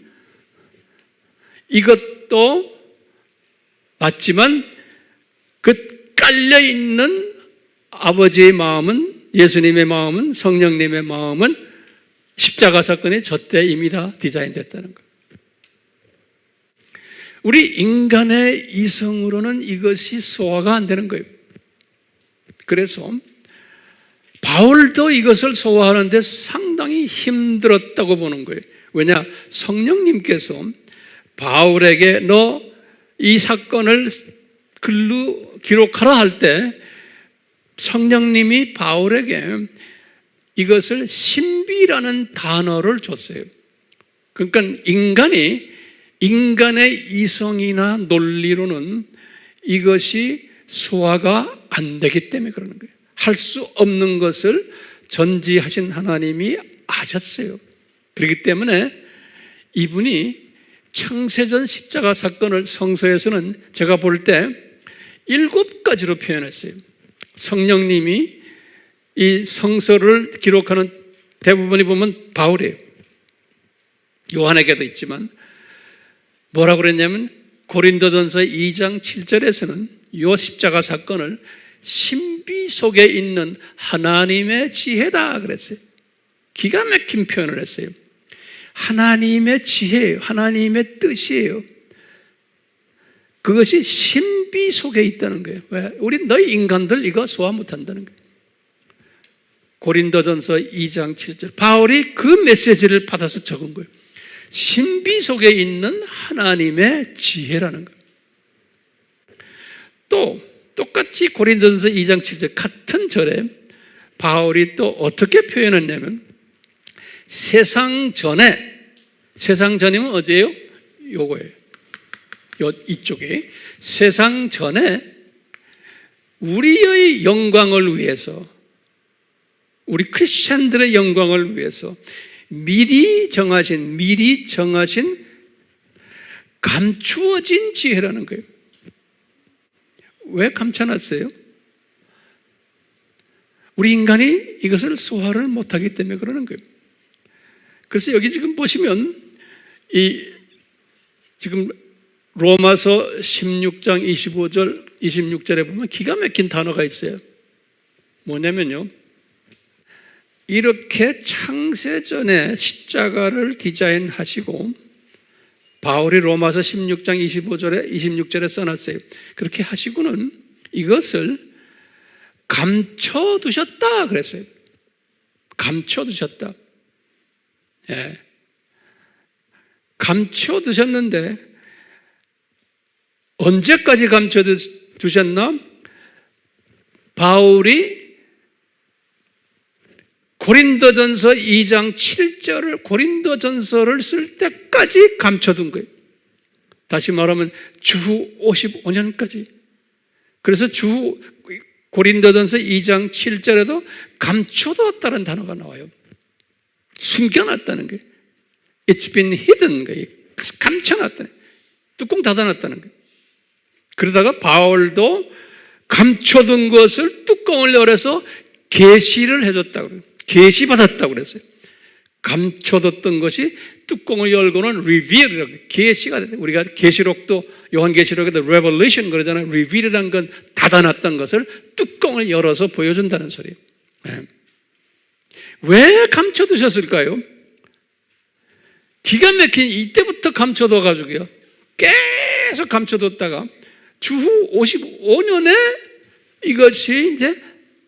이것도 맞지만 그 깔려있는 아버지의 마음은, 예수님의 마음은, 성령님의 마음은 십자가 사건이 저때 이미 다 디자인됐다는 거예요. 우리 인간의 이성으로는 이것이 소화가 안 되는 거예요. 그래서 바울도 이것을 소화하는데 상당히 힘들었다고 보는 거예요. 왜냐? 성령님께서 바울에게 너 이 사건을 글로 기록하라 할 때 성령님이 바울에게 이것을 신비라는 단어를 줬어요. 그러니까 인간의 이성이나 논리로는 이것이 소화가 안 되기 때문에 그러는 거예요. 할 수 없는 것을 전지하신 하나님이 아셨어요. 그렇기 때문에 이분이 창세전 십자가 사건을 성서에서는 제가 볼 때 7가지로 표현했어요. 성령님이 이 성서를 기록하는 대부분이 보면 바울이에요. 요한에게도 있지만 뭐라고 그랬냐면 고린도전서 2장 7절에서는 이 십자가 사건을 신비 속에 있는 하나님의 지혜다 그랬어요. 기가 막힌 표현을 했어요. 하나님의 지혜예요. 하나님의 뜻이에요. 그것이 신비 속에 있다는 거예요. 왜? 우리 너희 인간들 이거 소화 못한다는 거예요. 고린도전서 2장 7절 바울이 그 메시지를 받아서 적은 거예요. 신비 속에 있는 하나님의 지혜라는 거예요. 또 똑같이 고린도전서 2장 7절 같은 절에 바울이 또 어떻게 표현했냐면 세상 전이면 어디예요? 요거예요. 이쪽에 세상 전에 우리의 영광을 위해서, 우리 크리스찬들의 영광을 위해서 미리 정하신 감추어진 지혜라는 거예요. 왜 감춰놨어요? 우리 인간이 이것을 소화를 못하기 때문에 그러는 거예요. 그래서 여기 지금 보시면 지금 로마서 16장 25절, 26절에 보면 기가 막힌 단어가 있어요. 뭐냐면요, 이렇게 창세전에 십자가를 디자인하시고, 바울이 로마서 16장 25절에 26절에 써놨어요. 그렇게 하시고는 이것을 감춰두셨다 그랬어요. 감춰두셨다. 예. 감춰두셨는데 언제까지 감춰두셨나? 바울이 고린도전서 2장 7절을 고린도전서를 쓸 때까지 감춰둔 거예요. 다시 말하면 주후 55년까지. 그래서 고린도전서 2장 7절에도 감춰두었다는 단어가 나와요. 숨겨놨다는 거예요. It's been hidden 거예요. 감춰놨다는 거예요. 뚜껑 닫아놨다는 거예요. 그러다가 바울도 감춰둔 것을 뚜껑을 열어서 계시를 해줬다고 그래요. 계시받았다고 그랬어요. 감춰뒀던 것이 뚜껑을 열고는 reveal이라고 계시가 됐어요. 우리가 계시록도 요한계시록에도 revelation 그러잖아요. reveal이라는 건 닫아놨던 것을 뚜껑을 열어서 보여준다는 소리예요. 네. 왜 감춰두셨을까요? 기가 막힌 이때부터 감춰둬가지고요. 계속 감춰뒀다가 주후 55년에 이것이 이제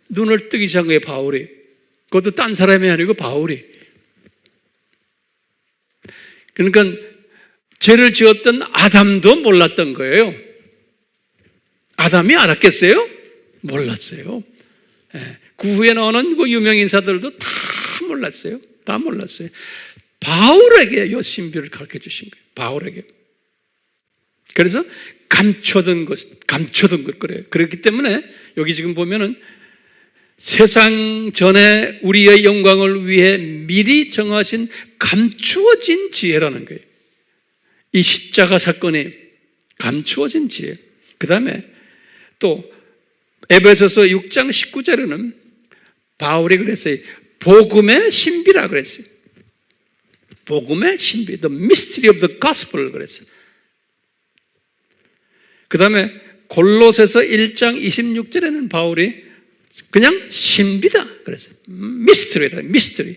눈을 뜨기 시작한 거예요, 바울이. 그것도 딴 사람이 아니고 바울이. 그러니까 죄를 지었던 아담도 몰랐던 거예요. 아담이 알았겠어요? 몰랐어요. 그 후에 나오는 그 유명 인사들도 다 몰랐어요. 다 몰랐어요. 바울에게 이 신비를 가르쳐 주신 거예요. 바울에게. 그래서 감춰둔 것 그래요. 그렇기 때문에 여기 지금 보면은 세상 전에 우리의 영광을 위해 미리 정하신 감추어진 지혜라는 거예요. 이 십자가 사건이 감추어진 지혜. 그 다음에 또 에베소서 6장 19절에는 바울이 그랬어요. 복음의 신비라 그랬어요. 복음의 신비, the mystery of the gospel 그랬어요. 그 다음에 골로새서 1장 26절에는 바울이 그냥 신비다 그랬어요. 미스터리다, 미스터리.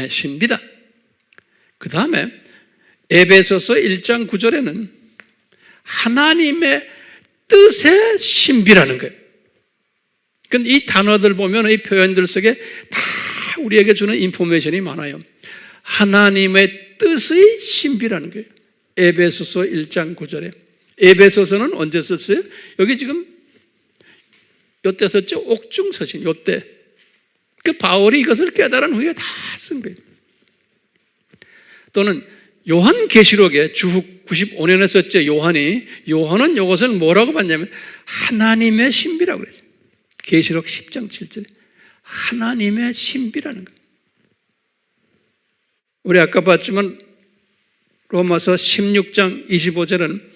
신비다. 그 다음에 에베소서 1장 9절에는 하나님의 뜻의 신비라는 거예요. 그러니까 이 단어들 보면 이 표현들 속에 다 우리에게 주는 인포메이션이 많아요. 하나님의 뜻의 신비라는 거예요. 에베소서 1장 9절에. 에베소서는 언제 썼어요? 여기 지금 요때 썼죠? 옥중 서신, 요때. 그 바울이 이것을 깨달은 후에 다 쓴 거예요. 또는 요한계시록에 주후 95년에 썼죠, 요한이. 요한은 이것을 뭐라고 봤냐면 하나님의 신비라고 그랬어요. 계시록 10장 7절에. 하나님의 신비라는 거예요. 우리 아까 봤지만 로마서 16장 25절은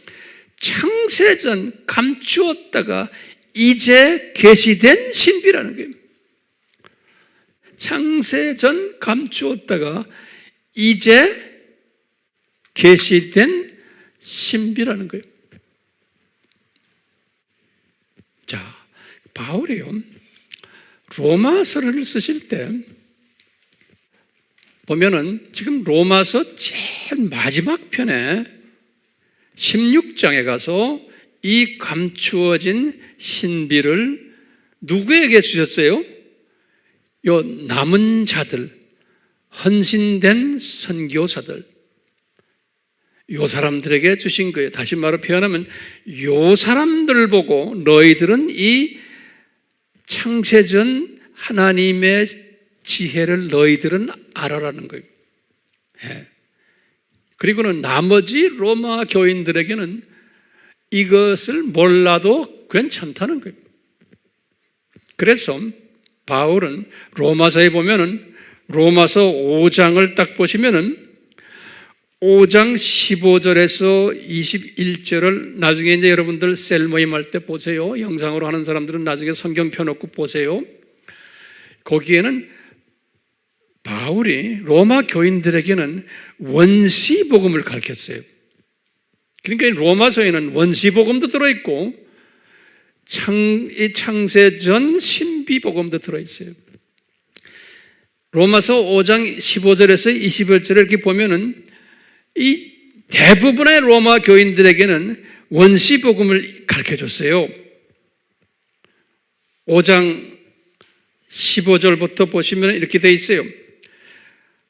창세전 감추었다가 이제 계시된 신비라는 거예요. 창세전 감추었다가 이제 계시된 신비라는 거예요. 자, 바울이요, 로마서를 쓰실 때 보면은 지금 로마서 제일 마지막 편에 16장에 가서 이 감추어진 신비를 누구에게 주셨어요? 요 남은 자들, 헌신된 선교사들, 요 사람들에게 주신 거예요. 다시 말로 표현하면 요 사람들 보고 너희들은 이 창세전 하나님의 지혜를 너희들은 알아라는 거예요. 예. 그리고는 나머지 로마 교인들에게는 이것을 몰라도 괜찮다는 거예요. 그래서 바울은 로마서에 보면은 로마서 5장을 딱 보시면은 5장 15절에서 21절을 나중에 이제 여러분들 셀 모임 할 때 보세요. 영상으로 하는 사람들은 나중에 성경 펴놓고 보세요. 거기에는 바울이 로마 교인들에게는 원시 복음을 가르쳤어요. 그러니까 로마서에는 원시복음도 들어있고 창세전 신비복음도 들어있어요. 로마서 5장 15절에서 21절을 이렇게 보면은 이 대부분의 로마 교인들에게는 원시복음을 가르쳐줬어요. 5장 15절부터 보시면 이렇게 되어 있어요.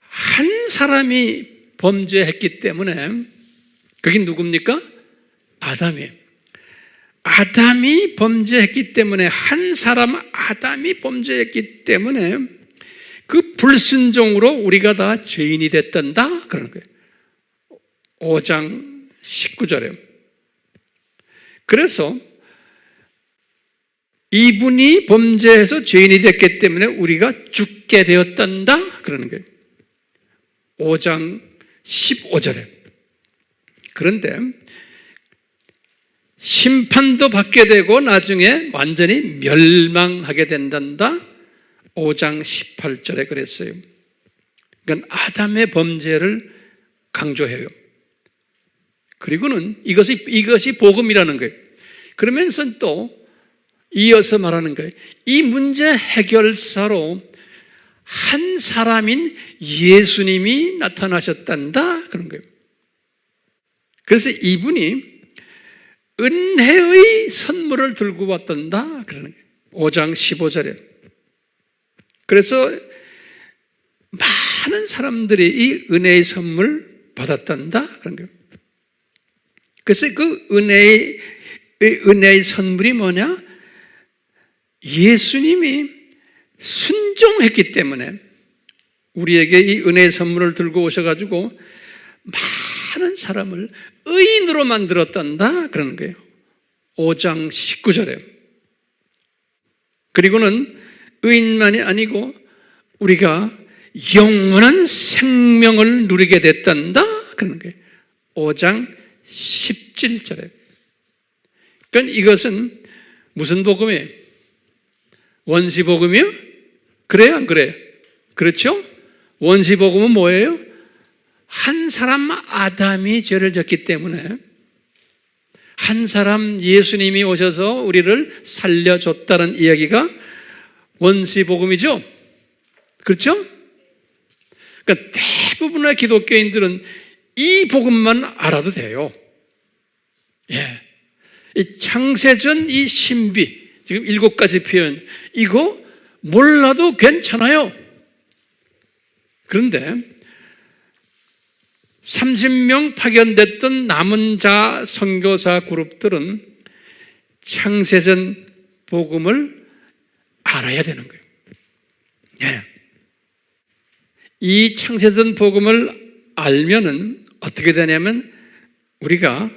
한 사람이 범죄했기 때문에, 그게 누굽니까? 아담이에요. 아담이 범죄했기 때문에, 한 사람 아담이 범죄했기 때문에 그 불순종으로 우리가 다 죄인이 됐단다 그러는 거예요. 5장 19절에. 그래서 이분이 범죄해서 죄인이 됐기 때문에 우리가 죽게 되었단다 그러는 거예요. 5장 15절에. 그런데 심판도 받게 되고 나중에 완전히 멸망하게 된단다. 5장 18절에 그랬어요. 그러니까 아담의 범죄를 강조해요. 그리고는 이것이 복음이라는 거예요. 그러면서 또 이어서 말하는 거예요. 이 문제 해결사로 한 사람인 예수님이 나타나셨단다 그런 거예요. 그래서 이분이 은혜의 선물을 들고 왔단다 그러는 거예요. 5장 15절에. 그래서 많은 사람들이 이 은혜의 선물 받았단다 그런 거예요. 그래서 그 은혜의 선물이 뭐냐? 예수님이 순종했기 때문에 우리에게 이 은혜의 선물을 들고 오셔가지고 많은 사람을 의인으로 만들었단다 그러는 거예요. 5장 19절에. 그리고는 의인만이 아니고 우리가 영원한 생명을 누리게 됐단다 그러는 거예요. 5장 17절에. 그러니까 이것은 무슨 복음이에요? 원시복음이요? 그래요? 안 그래요? 그렇죠? 원시복음은 뭐예요? 한 사람 아담이 죄를 졌기 때문에 한 사람 예수님이 오셔서 우리를 살려줬다는 이야기가 원시복음이죠? 그렇죠? 그러니까 대부분의 기독교인들은 이 복음만 알아도 돼요. 예. 이 창세전 이 신비, 지금 7가지 표현, 이거 몰라도 괜찮아요. 그런데 30명 파견됐던 남은 자 선교사 그룹들은 창세전 복음을 알아야 되는 거예요. 예. 이 창세전 복음을 알면은 어떻게 되냐면 우리가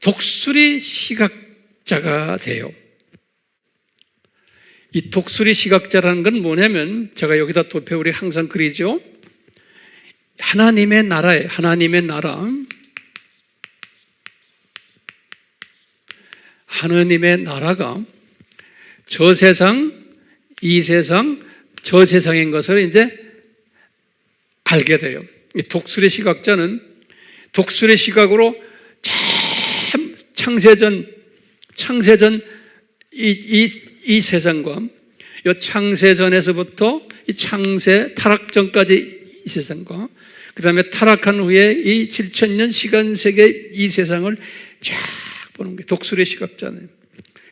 독수리 시각자가 돼요. 이 독수리 시각자라는 건 뭐냐면 제가 여기다 도표를 항상 그리죠. 하나님의 나라에 하나님의 나라, 하나님의 나라가 저 세상, 이 세상, 저 세상인 것을 이제 알게 돼요. 이 독수리 시각자는 독수리 시각으로 참 창세전 이 세상과 이 창세전에서부터 이 창세 타락 전까지 이 세상과 그 다음에 타락한 후에 이 7,000년 시간 세계 이 세상을 쫙 보는 거예요. 독수리 시각자는.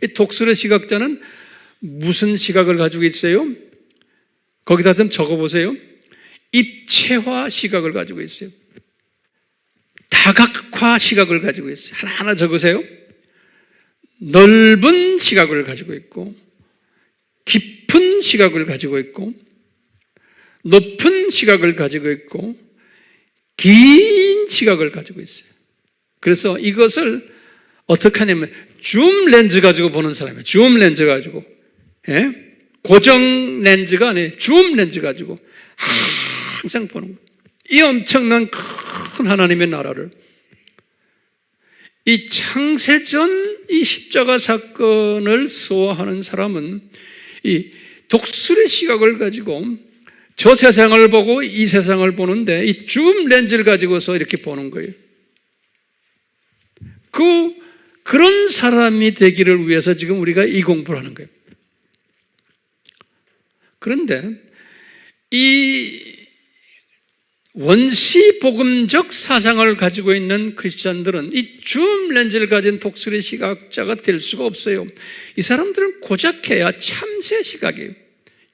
이 독수리 시각자는 무슨 시각을 가지고 있어요? 거기다 좀 적어보세요. 입체화 시각을 가지고 있어요. 다각화 시각을 가지고 있어요. 하나하나 적으세요. 넓은 시각을 가지고 있고, 깊은 시각을 가지고 있고, 높은 시각을 가지고 있고, 긴 시각을 가지고 있어요. 그래서 이것을 어떻게 하냐면 줌 렌즈 가지고 보는 사람이에요. 줌 렌즈 가지고. 예? 고정 렌즈가 아니에요. 줌 렌즈 가지고 항상 보는 거예요. 이 엄청난 큰 하나님의 나라를, 이 창세전 이 십자가 사건을 소화하는 사람은 이 독수리 시각을 가지고 저 세상을 보고 이 세상을 보는데 이 줌 렌즈를 가지고서 이렇게 보는 거예요. 그런 사람이 되기를 위해서 지금 우리가 이 공부를 하는 거예요. 그런데 이 원시복음적 사상을 가지고 있는 크리스찬들은 이 줌 렌즈를 가진 독수리 시각자가 될 수가 없어요. 이 사람들은 고작해야 참새 시각이에요.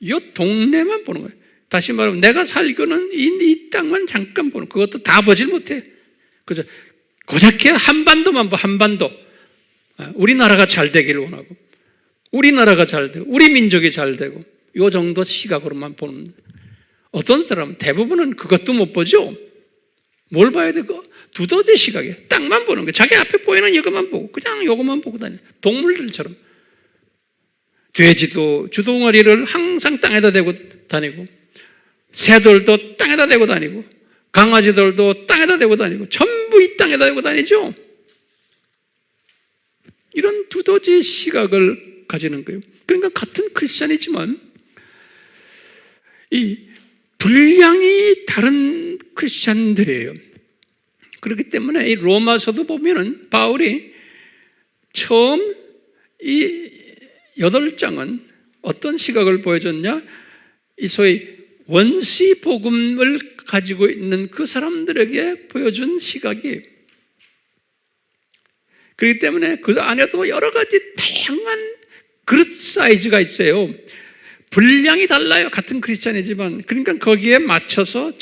이 동네만 보는 거예요. 다시 말하면 내가 살고는 이 땅만 잠깐 보는, 그것도 다 보질 못해. 그죠? 고작해야 한반도만 봐, 한반도. 우리나라가 잘 되기를 원하고, 우리나라가 잘 되고, 우리 민족이 잘 되고, 이 정도 시각으로만 보는. 어떤 사람은 대부분은 그것도 못 보죠. 뭘 봐야 되고? 두더지 시각에 땅만 보는 거예요. 자기 앞에 보이는 이것만 보고 그냥 이것만 보고 다니는 동물들처럼. 돼지도 주둥아리를 항상 땅에다 대고 다니고, 새들도 땅에다 대고 다니고, 강아지들도 땅에다 대고 다니고, 전부 이 땅에다 대고 다니죠. 이런 두더지 시각을 가지는 거예요. 그러니까 같은 크리스찬이지만 이 분량이 다른 크리스찬들이에요. 그렇기 때문에 이 로마서도 보면은 바울이 처음 이 8장은 어떤 시각을 보여줬냐? 이 소위 원시 복음을 가지고 있는 그 사람들에게 보여준 시각이에요. 그렇기 때문에 그 안에도 여러 가지 다양한 그릇 사이즈가 있어요. 분량이 달라요. 같은 크리스찬이지만. 그러니까 거기에 맞춰서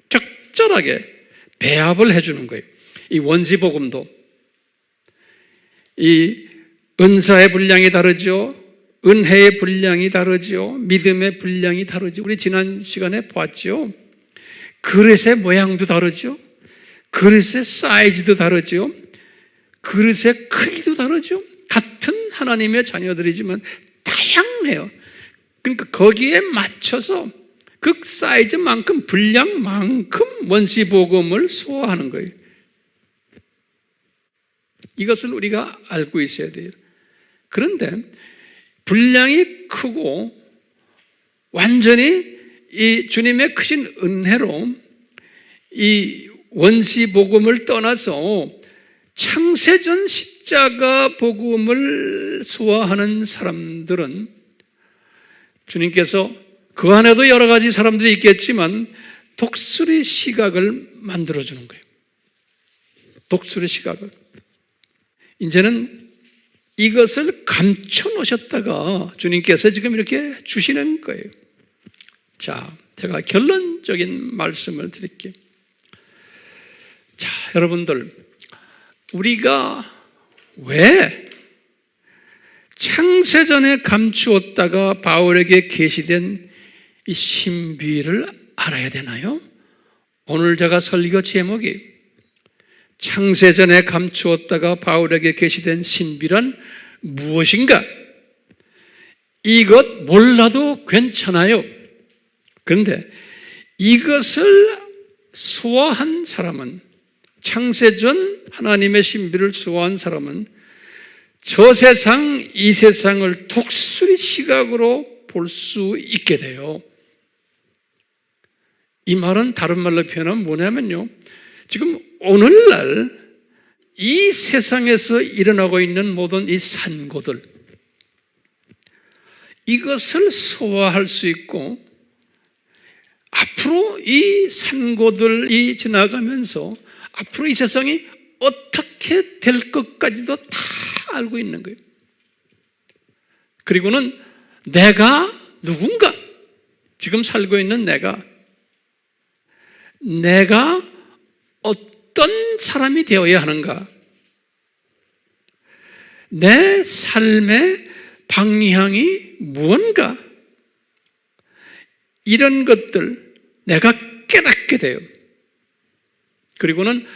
적절하게 배합을 해주는 거예요. 이 원시 복음도 이 은사의 분량이 다르죠. 은혜의 분량이 다르죠. 믿음의 분량이 다르죠. 우리 지난 시간에 봤죠. 그릇의 모양도 다르죠. 그릇의 사이즈도 다르죠. 그릇의 크기도 다르죠. 같은 하나님의 자녀들이지만 다양해요. 그러니까 거기에 맞춰서 그 사이즈만큼, 분량만큼 원시 복음을 소화하는 거예요. 이것을 우리가 알고 있어야 돼요. 그런데 분량이 크고 완전히 이 주님의 크신 은혜로 이 원시 복음을 떠나서 창세전 십자가 복음을 소화하는 사람들은 주님께서 그 안에도 여러 가지 사람들이 있겠지만 독수리 시각을 만들어주는 거예요. 독수리 시각을. 이제는 이것을 감춰 놓으셨다가 주님께서 지금 이렇게 주시는 거예요. 자, 제가 결론적인 말씀을 드릴게요. 자, 여러분들, 우리가 왜 창세전에 감추었다가 바울에게 계시된 이 신비를 알아야 되나요? 오늘 제가 설교 제목이 창세전에 감추었다가 바울에게 계시된 신비란 무엇인가? 이것 몰라도 괜찮아요. 그런데 이것을 소화한 사람은, 창세전 하나님의 신비를 소화한 사람은 저 세상, 이 세상을 독수리 시각으로 볼 수 있게 돼요. 이 말은 다른 말로 표현하면 뭐냐면요, 지금 오늘날 이 세상에서 일어나고 있는 모든 이 산고들, 이것을 소화할 수 있고 앞으로 이 산고들이 지나가면서 앞으로 이 세상이 어떻게 될 것까지도 다 알고 있는 거예요. 그리고는 내가 누군가, 지금 살고 있는 내가 어떤 사람이 되어야 하는가, 내 삶의 방향이 무언가, 이런 것들 내가 깨닫게 돼요. 그리고는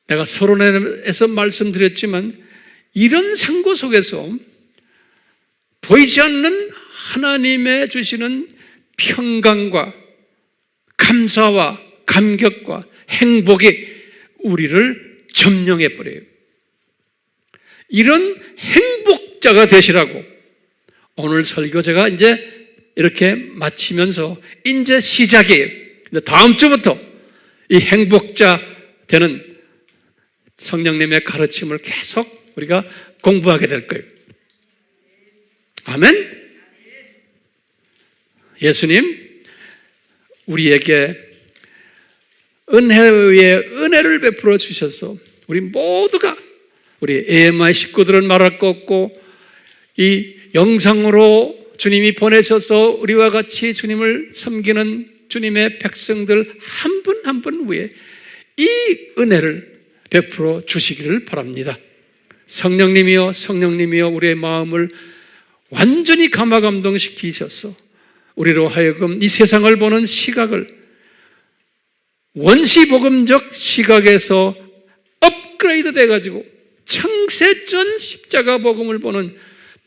내가 서론에서 말씀드렸지만 이런 상고 속에서 보이지 않는 하나님의 주시는 평강과 감사와 감격과 행복이 우리를 점령해 버려요. 이런 행복자가 되시라고 오늘 설교 제가 이제 이렇게 마치면서 이제 시작이에요. 다음 주부터 이 행복자 되는 성령님의 가르침을 계속 우리가 공부하게 될 거예요. 아멘? 예수님, 우리에게 은혜 위에 은혜를 베풀어 주셔서 우리 모두가, 우리 AMI 식구들은 말할 거 없고 이 영상으로 주님이 보내셔서 우리와 같이 주님을 섬기는 주님의 백성들 한 분 한 분 위에 이 은혜를 베풀어 주시기를 바랍니다. 성령님이여, 성령님이여, 우리의 마음을 완전히 감화감동시키셔서 우리로 하여금 이 세상을 보는 시각을 원시복음적 시각에서 업그레이드 돼가지고 청세전 십자가 복음을 보는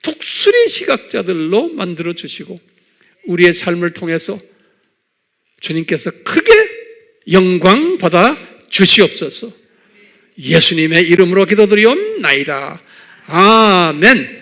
독수리 시각자들로 만들어 주시고 우리의 삶을 통해서 주님께서 크게 영광 받아 주시옵소서. 예수님의 이름으로 기도드리옵나이다. 아멘.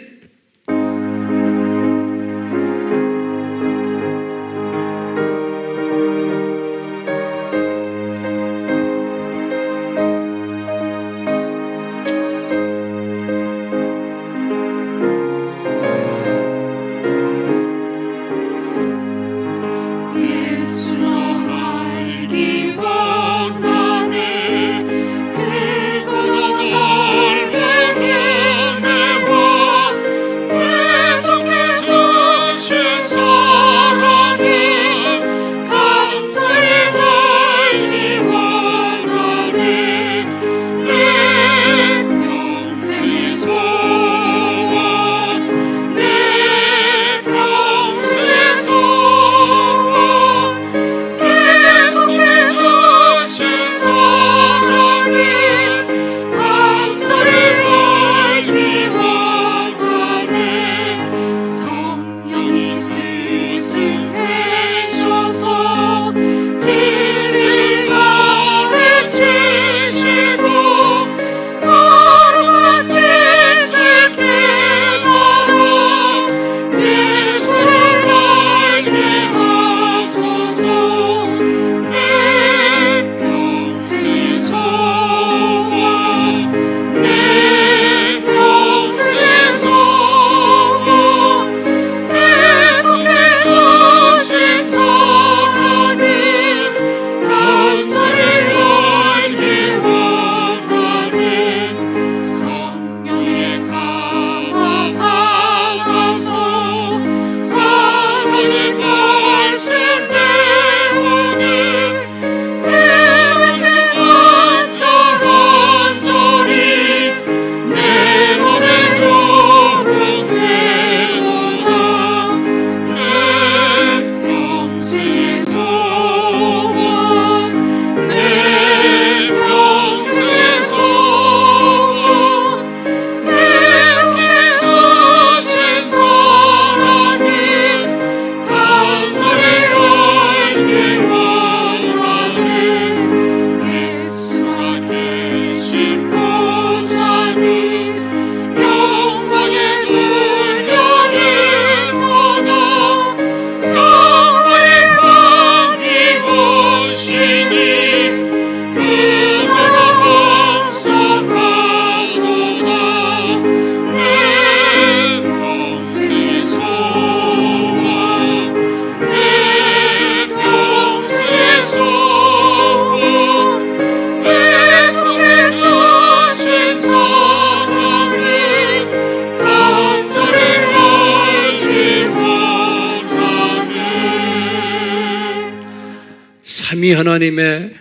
삼위 하나님의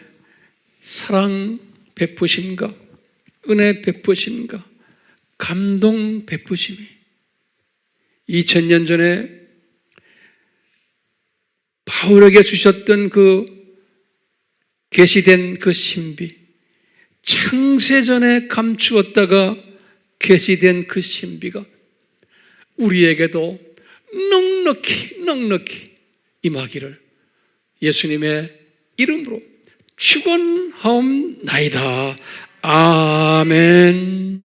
사랑 베푸심과 은혜 베푸심과 감동 베푸심이 2000년 전에 바울에게 주셨던 그 계시된 그 신비, 창세전에 감추었다가 계시된 그 신비가 우리에게도 넉넉히 임하기를 예수님의 이름으로 축원하옵나이다. 아멘.